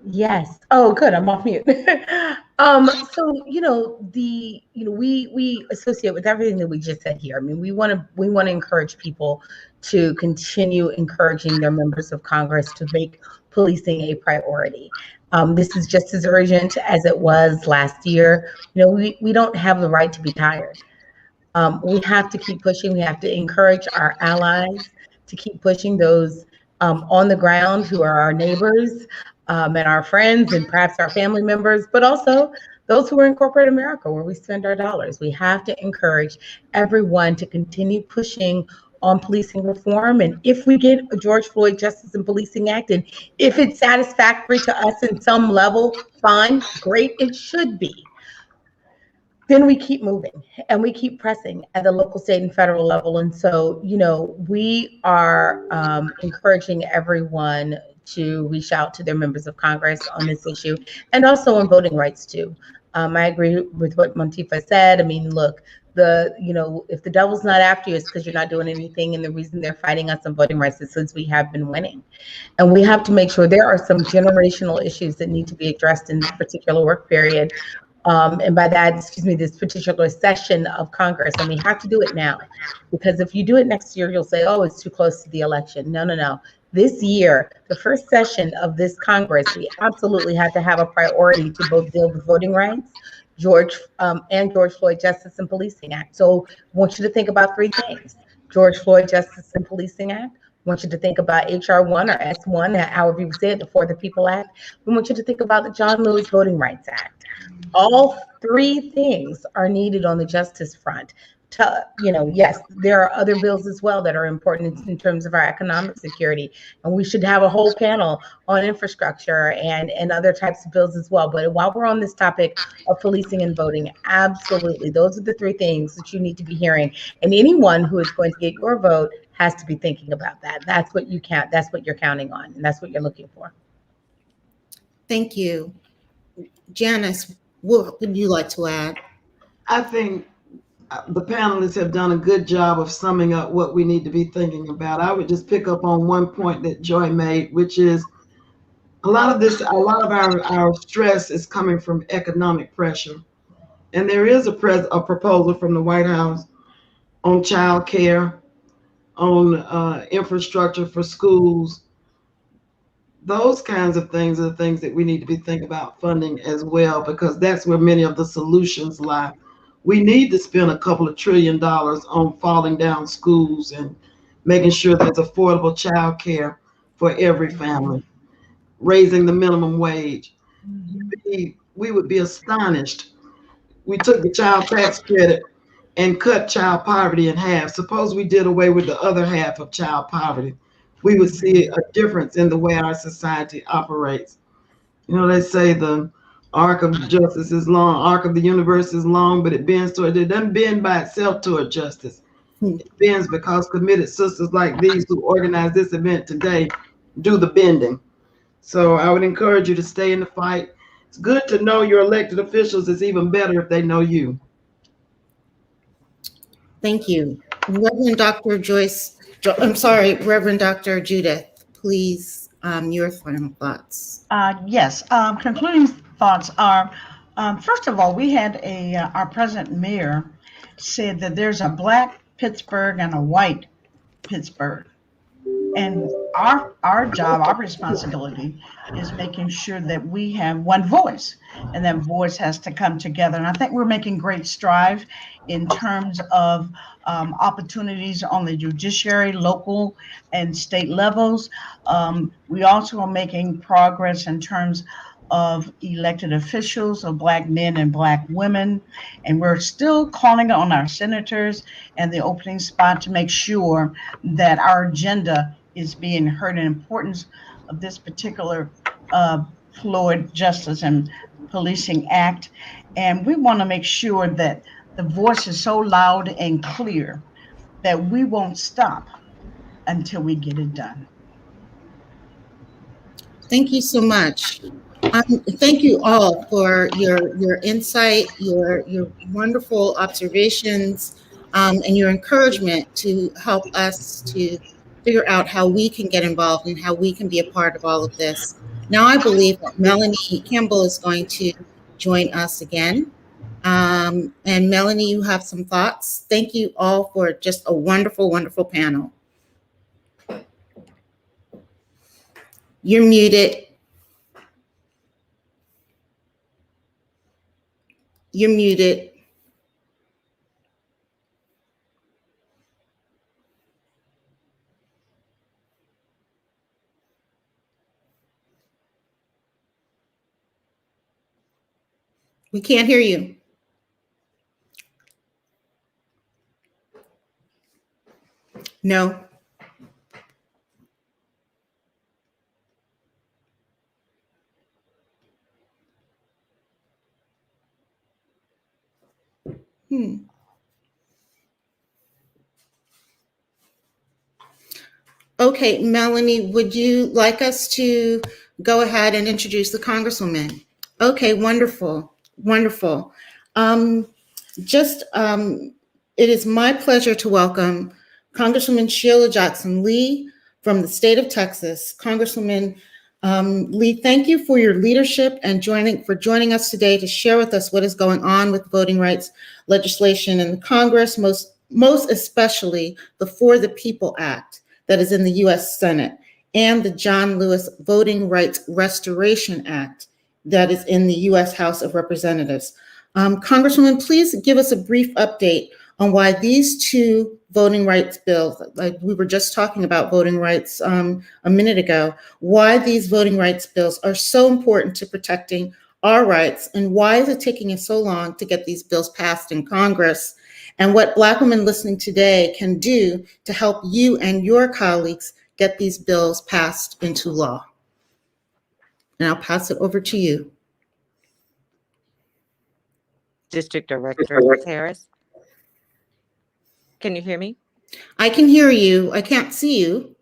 [SPEAKER 11] Yes. Oh, good. I'm off mute. So we associate with everything that we just said here. I mean, we want to encourage people to continue encouraging their members of Congress to make policing a priority. This is just as urgent as it was last year. You know, we don't have the right to be tired. We have to keep pushing. We have to encourage our allies to keep pushing, those on the ground who are our neighbors and our friends and perhaps our family members, but also those who are in corporate America where we spend our dollars. We have to encourage everyone to continue pushing on policing reform. And if we get a George Floyd Justice and Policing Act, and if it's satisfactory to us in some level, fine, great, it should be. Then we keep moving and we keep pressing at the local, state, and federal level. And so, you know, we are encouraging everyone to reach out to their members of Congress on this issue, and also on voting rights too. I agree with what Montifa said. I mean, look, if the devil's not after you, it's because you're not doing anything. And the reason they're fighting us on voting rights is since we have been winning. And we have to make sure there are some generational issues that need to be addressed in this particular work period. And by that, this particular session of Congress. And we have to do it now, because if you do it next year, you'll say, oh, it's too close to the election. No. This year, the first session of this Congress, we absolutely have to have a priority to both deal with voting rights, George Floyd Justice and Policing Act. So I want you to think about three things: George Floyd Justice and Policing Act. I want you to think about HR 1 or S1, however you say it, the For the People Act. We want you to think about the John Lewis Voting Rights Act. All three things are needed on the justice front. Yes, there are other bills as well that are important in terms of our economic security. And we should have a whole panel on infrastructure and other types of bills as well. But while we're on this topic of policing and voting, absolutely, those are the three things that you need to be hearing. And anyone who is going to get your vote has to be thinking about that. That's what you count. That's what you're counting on. And that's what you're looking for.
[SPEAKER 2] Thank you. Janice, what would you like to add?
[SPEAKER 6] I think the panelists have done a good job of summing up what we need to be thinking about. I would just pick up on one point that Joy made, which is a lot of our stress is coming from economic pressure. And there is a proposal from the White House on child care, on infrastructure for schools. Those kinds of things are the things that we need to be thinking about funding as well, because that's where many of the solutions lie. We need to spend a couple of $1 trillion on falling down schools and making sure there's affordable child care for every family, raising the minimum wage. We would be astonished. We took the child tax credit and cut child poverty in half. Suppose we did away with the other half of child poverty. We would see a difference in the way our society operates. You know, they say the arc of justice is long, arc of the universe is long, but it bends toward, it doesn't bend by itself toward justice. It bends because committed sisters like these who organize this event today do the bending. So I would encourage you to stay in the fight. It's good to know your elected officials. It's even better if they know you.
[SPEAKER 2] Thank you. Reverend Dr. Reverend Dr. Judith, please, your final thoughts.
[SPEAKER 9] Yes, concluding thoughts are, first of all, we had our present mayor said that there's a black Pittsburgh and a white Pittsburgh. And our job, our responsibility is making sure that we have one voice, and that voice has to come together. And I think we're making great strides in terms of opportunities on the judiciary, local and state levels. We also are making progress in terms of elected officials, of Black men and Black women. And we're still calling on our senators and the opening spot to make sure that our agenda is being heard, and importance of this particular Floyd Justice and Policing Act. And we want to make sure that the voice is so loud and clear that we won't stop until we get it done.
[SPEAKER 2] Thank you so much. Thank you all for your insight, your wonderful observations, and your encouragement to help us to figure out how we can get involved and how we can be a part of all of this. Now I believe that Melanie Campbell is going to join us again. And Melanie, you have some thoughts. Thank you all for just a wonderful, wonderful panel. You're muted. You're muted. We can't hear you. No. Okay, Melanie, would you like us to go ahead and introduce the Congresswoman? Okay, wonderful, wonderful. It is my pleasure to welcome Congresswoman Sheila Jackson Lee from the state of Texas. Congresswoman Lee, thank you for your leadership and joining us today to share with us what is going on with voting rights legislation in the Congress, most especially the For the People Act that is in the U.S. Senate, and the John Lewis Voting Rights Restoration Act that is in the U.S. House of Representatives. Congresswoman, please give us a brief update on why these two voting rights bills, like we were just talking about voting rights a minute ago, why these voting rights bills are so important to protecting our rights, and why is it taking us so long to get these bills passed in Congress, and what Black women listening today can do to help you and your colleagues get these bills passed into law. And I'll pass it over to you.
[SPEAKER 12] District Director Harris. Can you hear me?
[SPEAKER 2] I can hear you. I can't see you.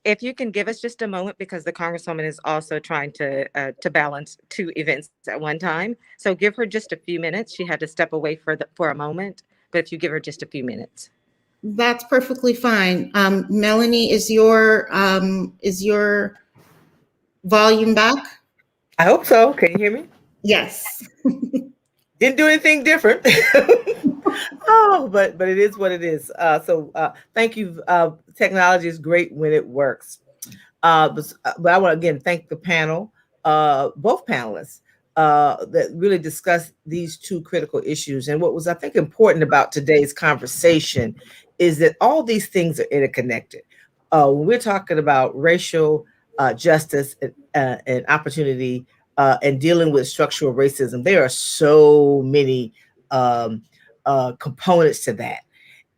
[SPEAKER 12] If you can give us just a moment, because the Congresswoman is also trying to balance two events at one time. So give her just a few minutes. She had to step away for a moment, but if you give her just a few minutes.
[SPEAKER 2] That's perfectly fine. Melanie, is your volume back?
[SPEAKER 1] I hope so. Can you hear me?
[SPEAKER 2] Yes.
[SPEAKER 1] Didn't do anything different. But it is what it is. So thank you. Technology is great when it works. But I want to again thank the panel, both panelists, that really discussed these two critical issues. And what was, I think, important about today's conversation is that all these things are interconnected. When we're talking about racial justice and opportunity and dealing with structural racism, there are so many components to that.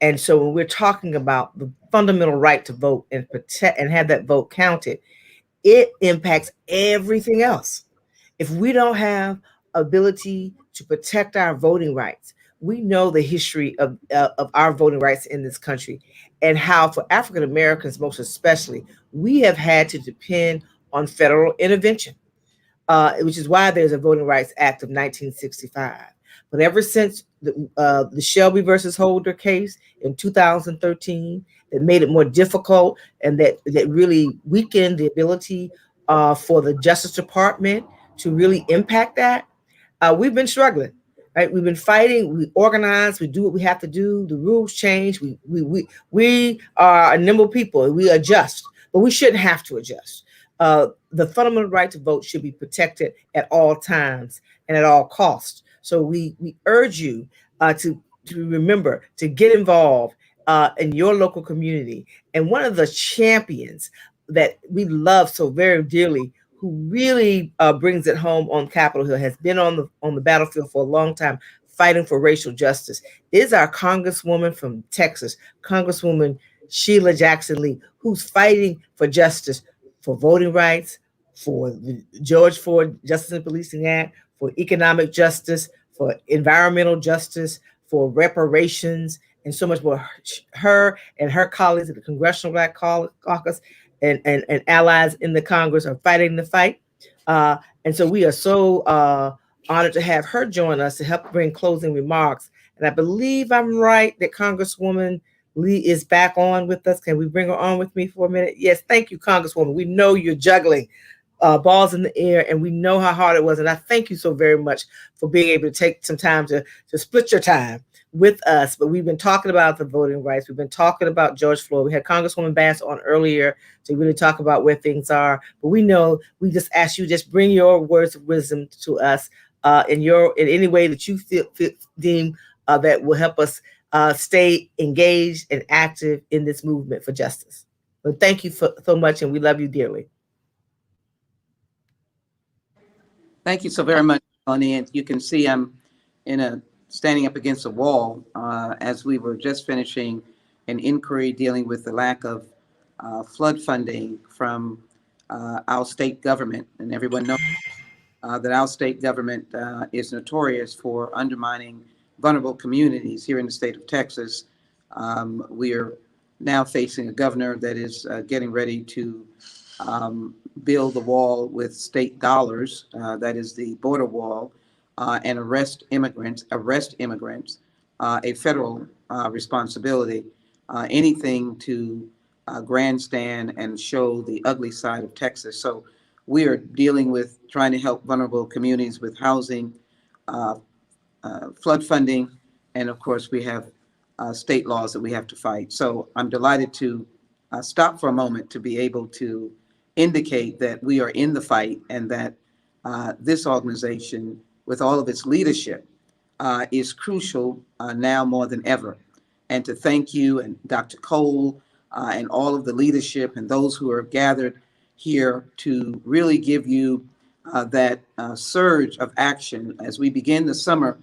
[SPEAKER 1] And so when we're talking about the fundamental right to vote and protect and have that vote counted, it impacts everything else. If we don't have ability to protect our voting rights, we know the history of our voting rights in this country and how for African Americans, most especially, we have had to depend on federal intervention, which is why there's a Voting Rights Act of 1965. But ever since the Shelby versus Holder case in 2013, that made it more difficult and that really weakened the ability for the Justice Department to really impact that, we've been struggling. Right, we've been fighting. We organize. We do what we have to do. The rules change. We are a nimble people. We adjust, but we shouldn't have to adjust. The fundamental right to vote should be protected at all times and at all costs. So we urge you to remember to get involved in your local community. And one of the champions that we love so very dearly, who really brings it home on Capitol Hill, has been on the battlefield for a long time, fighting for racial justice, is our Congresswoman from Texas, Congresswoman Sheila Jackson Lee, who's fighting for justice, for voting rights, for the George Floyd Justice and Policing Act, for economic justice, for environmental justice, for reparations, and so much more. Her and her colleagues at the Congressional Black Caucus and allies in the Congress are fighting the fight. And so we are so honored to have her join us to help bring closing remarks. And I believe I'm right that Congresswoman Lee is back on with us. Can we bring her on with me for a minute? Yes, thank you, Congresswoman. We know you're juggling balls in the air, and we know how hard it was. And I thank you so very much for being able to take some time to split your time with us. But we've been talking about the voting rights. We've been talking about George Floyd. We had Congresswoman Bass on earlier to really talk about where things are. But we know we just ask you just bring your words of wisdom to us in any way that you deem that will help us stay engaged and active in this movement for justice. But thank you so much, and we love you dearly.
[SPEAKER 13] Thank you so very much, Melanie. And you can see I'm standing up against a wall as we were just finishing an inquiry dealing with the lack of flood funding from our state government. And everyone knows that our state government is notorious for undermining vulnerable communities here in the state of Texas. We are now facing a governor that is getting ready to build a wall with state dollars, that is the border wall, and arrest immigrants, a federal responsibility, anything to grandstand and show the ugly side of Texas. So we are dealing with trying to help vulnerable communities with housing, flood funding, and of course we have state laws that we have to fight. So I'm delighted to stop for a moment to be able to indicate that we are in the fight and that this organization, with all of its leadership, is crucial now more than ever. And to thank you and Dr. Cole and all of the leadership and those who are gathered here to really give you that surge of action as we begin the summer.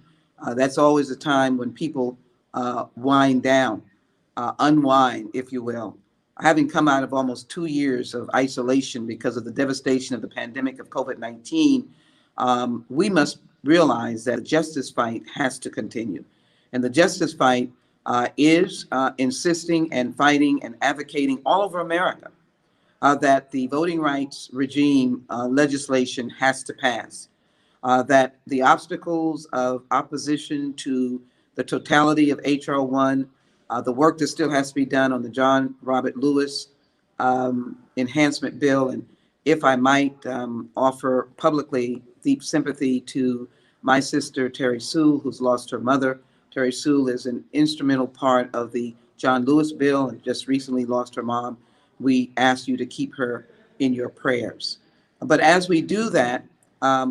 [SPEAKER 13] That's always a time when people wind down, unwind, if you will. Having come out of almost 2 years of isolation because of the devastation of the pandemic of COVID-19, we must realize that the justice fight has to continue. And the justice fight is insisting and fighting and advocating all over America that the voting rights regime legislation has to pass, that the obstacles of opposition to the totality of H.R. 1, the work that still has to be done on the John Robert Lewis enhancement bill. And if I might offer publicly deep sympathy to my sister, Terry Sewell, who's lost her mother. Terry Sewell is an instrumental part of the John Lewis bill and just recently lost her mom. We ask you to keep her in your prayers. But as we do that,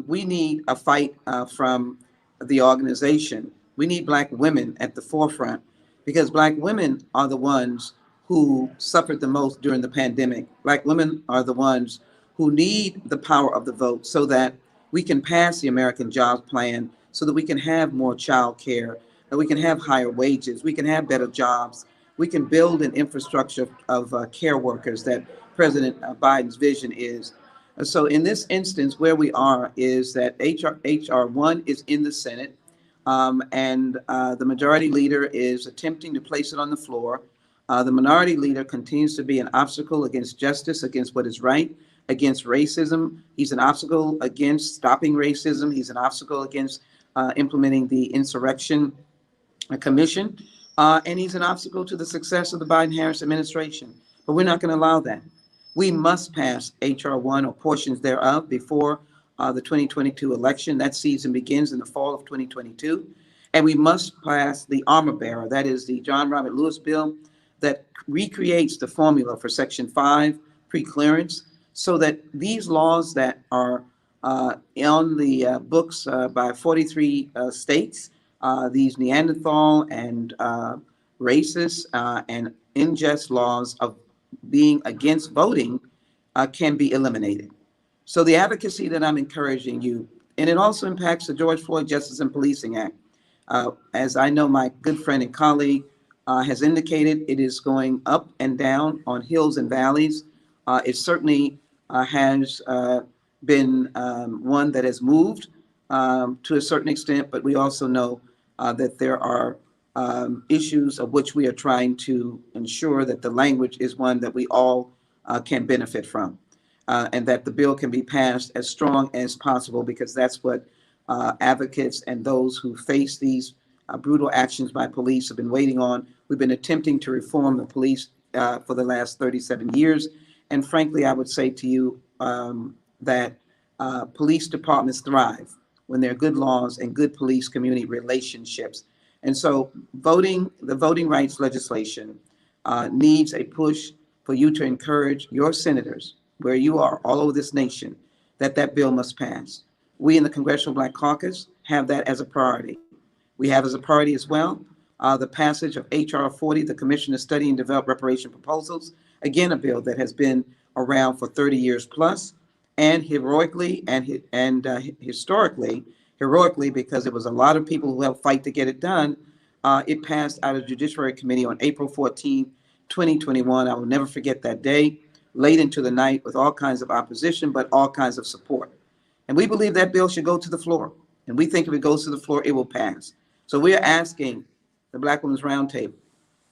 [SPEAKER 13] we need a fight from the organization. We need Black women at the forefront because Black women are the ones who suffered the most during the pandemic. Black women are the ones who need the power of the vote so that we can pass the American Jobs Plan, so that we can have more child care, that we can have higher wages, we can have better jobs, we can build an infrastructure of care workers that President Biden's vision is. So in this instance, where we are is that HR 1 is in the Senate, and the majority leader is attempting to place it on the floor. The minority leader continues to be an obstacle against justice, against what is right, against racism. He's an obstacle against stopping racism. He's an obstacle against implementing the insurrection commission, and he's an obstacle to the success of the Biden-Harris administration. But we're not going to allow that. We must pass HR 1 or portions thereof before the 2022 election. That season begins in the fall of 2022. And we must pass the armor bearer, that is the John Robert Lewis bill that recreates the formula for Section 5 pre-clearance, so that these laws that are on the books by 43 states, these Neanderthal and racist and unjust laws of being against voting can be eliminated. So the advocacy that I'm encouraging you, and it also impacts the George Floyd Justice and Policing Act. As I know my good friend and colleague has indicated, it is going up and down on hills and valleys. It certainly has been one that has moved to a certain extent, but we also know that there are issues of which we are trying to ensure that the language is one that we all can benefit from, and that the bill can be passed as strong as possible, because that's what advocates and those who face these brutal actions by police have been waiting on. We've been attempting to reform the police for the last 37 years. And frankly, I would say to you that police departments thrive when there are good laws and good police community relationships. And so the voting rights legislation needs a push for you to encourage your senators, where you are all over this nation, that that bill must pass. We in the Congressional Black Caucus have that as a priority. We have as a priority as well the passage of HR 40, the Commission to Study and Develop Reparation Proposals, again, a bill that has been around for 30 years plus, and heroically and historically, heroically, because it was a lot of people who helped fight to get it done, it passed out of Judiciary Committee on April 14, 2021. I will never forget that day, late into the night with all kinds of opposition, but all kinds of support. And we believe that bill should go to the floor. And we think if it goes to the floor, it will pass. So we are asking the Black Women's Roundtable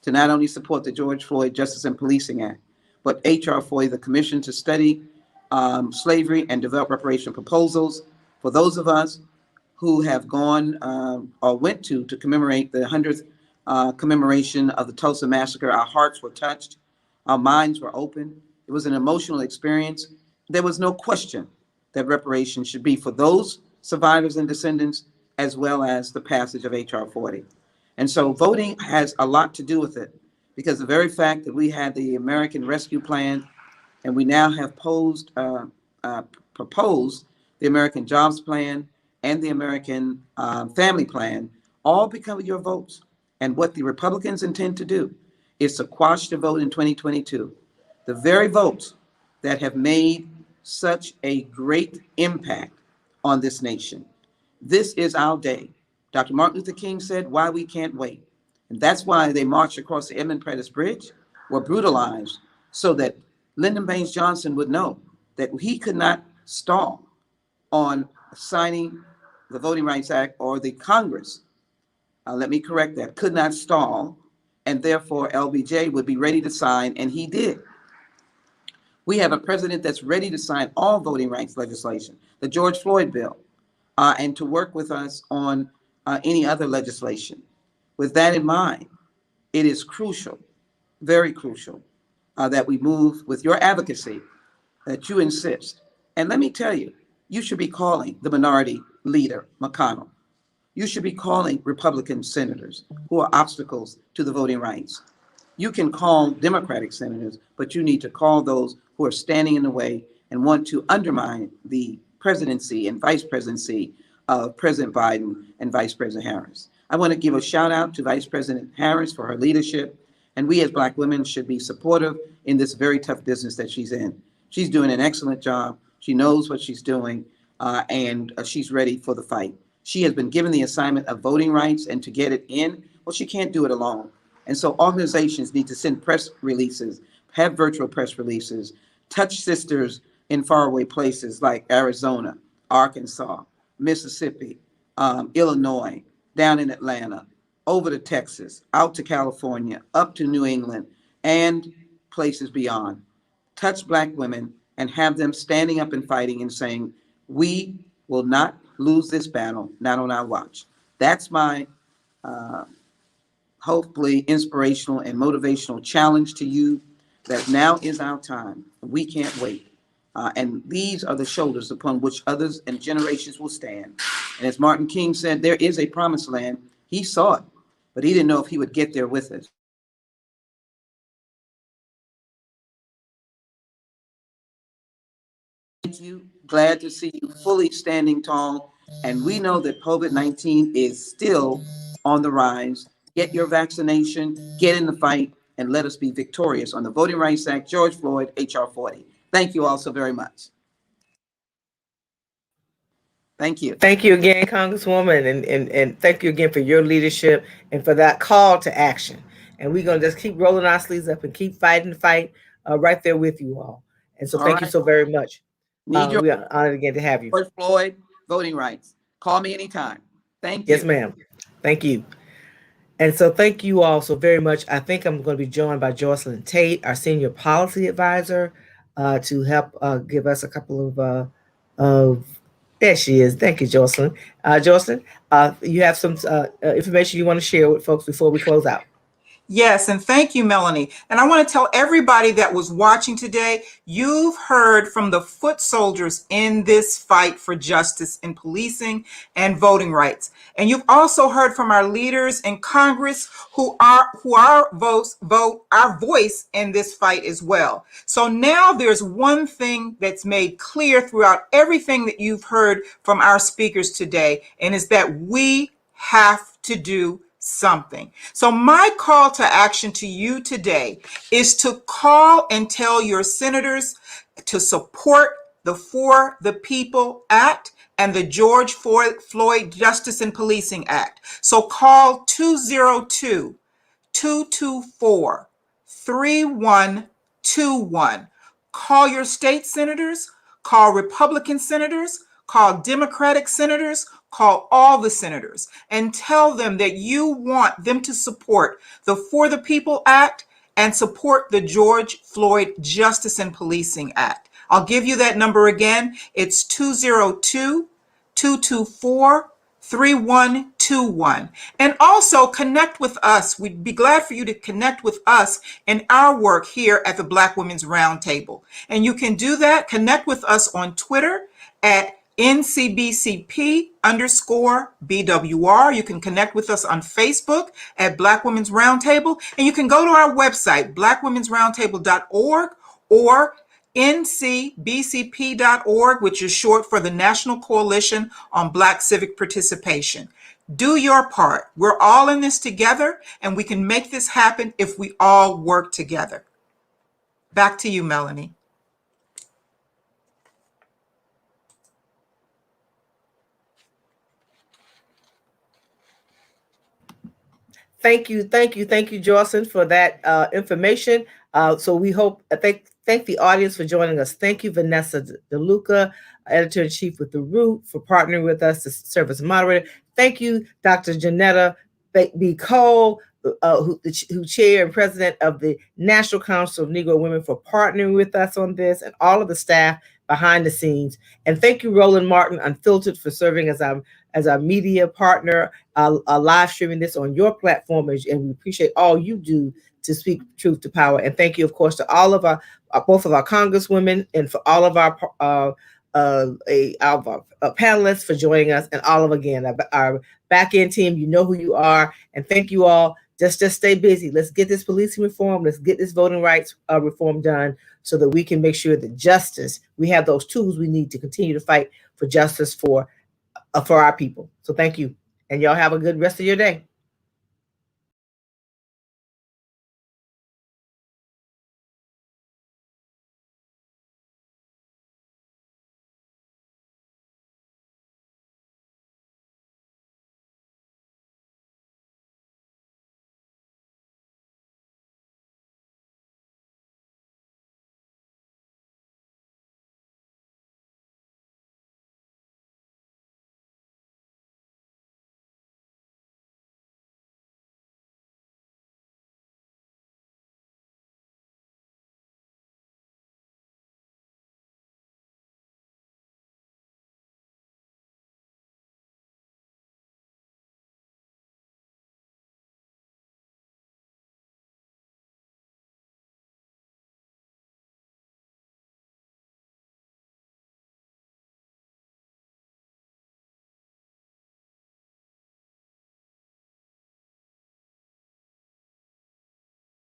[SPEAKER 13] to not only support the George Floyd Justice and Policing Act, but HR 40, the Commission to Study Slavery and Develop Reparation Proposals. For those of us who have gone or went to commemorate the 100th commemoration of the Tulsa Massacre, our hearts were touched, our minds were open. It was an emotional experience. There was no question that reparations should be for those survivors and descendants, as well as the passage of HR 40. And so voting has a lot to do with it, because the very fact that we had the American Rescue Plan, and we now have proposed the American Jobs Plan and the American Family Plan, all become your votes. And what the Republicans intend to do is to quash the vote in 2022. The very votes that have made such a great impact on this nation. This is our day. Dr. Martin Luther King said, "Why we can't wait." And that's why they marched across the Edmund Pettus Bridge, were brutalized, so that Lyndon Baines Johnson would know that he could not stall on signing the Voting Rights Act, or the Congress, let me correct that, could not stall, and therefore LBJ would be ready to sign, and he did. We have a president that's ready to sign all voting rights legislation, the George Floyd bill, and to work with us on any other legislation. With that in mind, it is crucial, very crucial, that we move with your advocacy, that you insist. And let me tell you, you should be calling the minority leader, McConnell. You should be calling Republican senators who are obstacles to the voting rights. You can call Democratic senators, but you need to call those who are standing in the way and want to undermine the presidency and vice presidency of President Biden and Vice President Harris. I want to give a shout out to Vice President Harris for her leadership. And we as Black women should be supportive in this very tough business that she's in. She's doing an excellent job. She knows what she's doing, and she's ready for the fight. She has been given the assignment of voting rights, and to get it in, well, she can't do it alone. And so organizations need to send press releases, have virtual press releases, touch sisters in faraway places like Arizona, Arkansas, Mississippi, Illinois, down in Atlanta, over to Texas, out to California, up to New England, and places beyond. Touch Black women and have them standing up and fighting and saying, we will not lose this battle, not on our watch. That's my hopefully inspirational and motivational challenge to you, that now is our time. We can't wait. And these are the shoulders upon which others and generations will stand. And as Martin King said, there is a promised land. He saw it, but he didn't know if he would get there with us. Thank you. Glad to see you fully standing tall. And we know that COVID-19 is still on the rise. Get your vaccination, get in the fight, and let us be victorious on the Voting Rights Act, George Floyd, HR 40. Thank you all so very much. Thank you.
[SPEAKER 1] Thank you again, Congresswoman, and thank you again for your leadership and for that call to action. And we're going to just keep rolling our sleeves up and keep fighting the fight right there with you all. And so thank you so very much. We are honored again to have you.
[SPEAKER 13] George Floyd, voting rights. Call me anytime. Thank you.
[SPEAKER 1] Yes, ma'am. Thank you. And so thank you all so very much. I think I'm going to be joined by Jocelyn Tate, our senior policy advisor, to help give us a couple of there she is. Thank you, Jocelyn. Jocelyn, you have some information you want to share with folks before we close out.
[SPEAKER 14] Yes, and thank you, Melanie. And I want to tell everybody that was watching today, you've heard from the foot soldiers in this fight for justice in policing and voting rights. And you've also heard from our leaders in Congress who vote our voice in this fight as well. So now there's one thing that's made clear throughout everything that you've heard from our speakers today, and is that we have to do something. So my call to action to you today is to call and tell your senators to support the For the People Act and the George Floyd Justice and Policing Act. So call 202-224-3121. Call your state senators, call Republican senators, call Democratic senators, call all the senators and tell them that you want them to support the For the People Act and support the George Floyd Justice and Policing Act. I'll give you that number again. It's 202-224-3121. And also connect with us. We'd be glad for you to connect with us in our work here at the Black Women's Roundtable. And you can do that, connect with us on Twitter at NCBCP_BWR. You can connect with us on Facebook at Black Women's Roundtable, and you can go to our website, blackwomensroundtable.org, or ncbcp.org, which is short for the National Coalition on Black Civic Participation. Do your part. We're all in this together, and we can make this happen if we all work together. Back to you, Melanie.
[SPEAKER 1] Thank you, Jocelyn, for that information. So we hope, thank the audience for joining us. Thank you, Vanessa DeLuca, Editor-in-Chief with The Root, for partnering with us to serve as moderator. Thank you, Dr. Janetta B. Cole, who chair and president of the National Council of Negro Women, for partnering with us on this, and all of the staff behind the scenes. And thank you, Roland Martin Unfiltered, for serving as our media partner, live streaming this on your platform, and we appreciate all you do to speak truth to power. And thank you, of course, to all of both of our congresswomen, and for all of our panelists for joining us, and all of, again, our back end team. You know who you are, and thank you all. Just stay busy. Let's get this policing reform. Let's get this voting rights reform done, so that we can make sure that justice, we have those tools we need to continue to fight for justice for our people. So thank you. And y'all have a good rest of your day.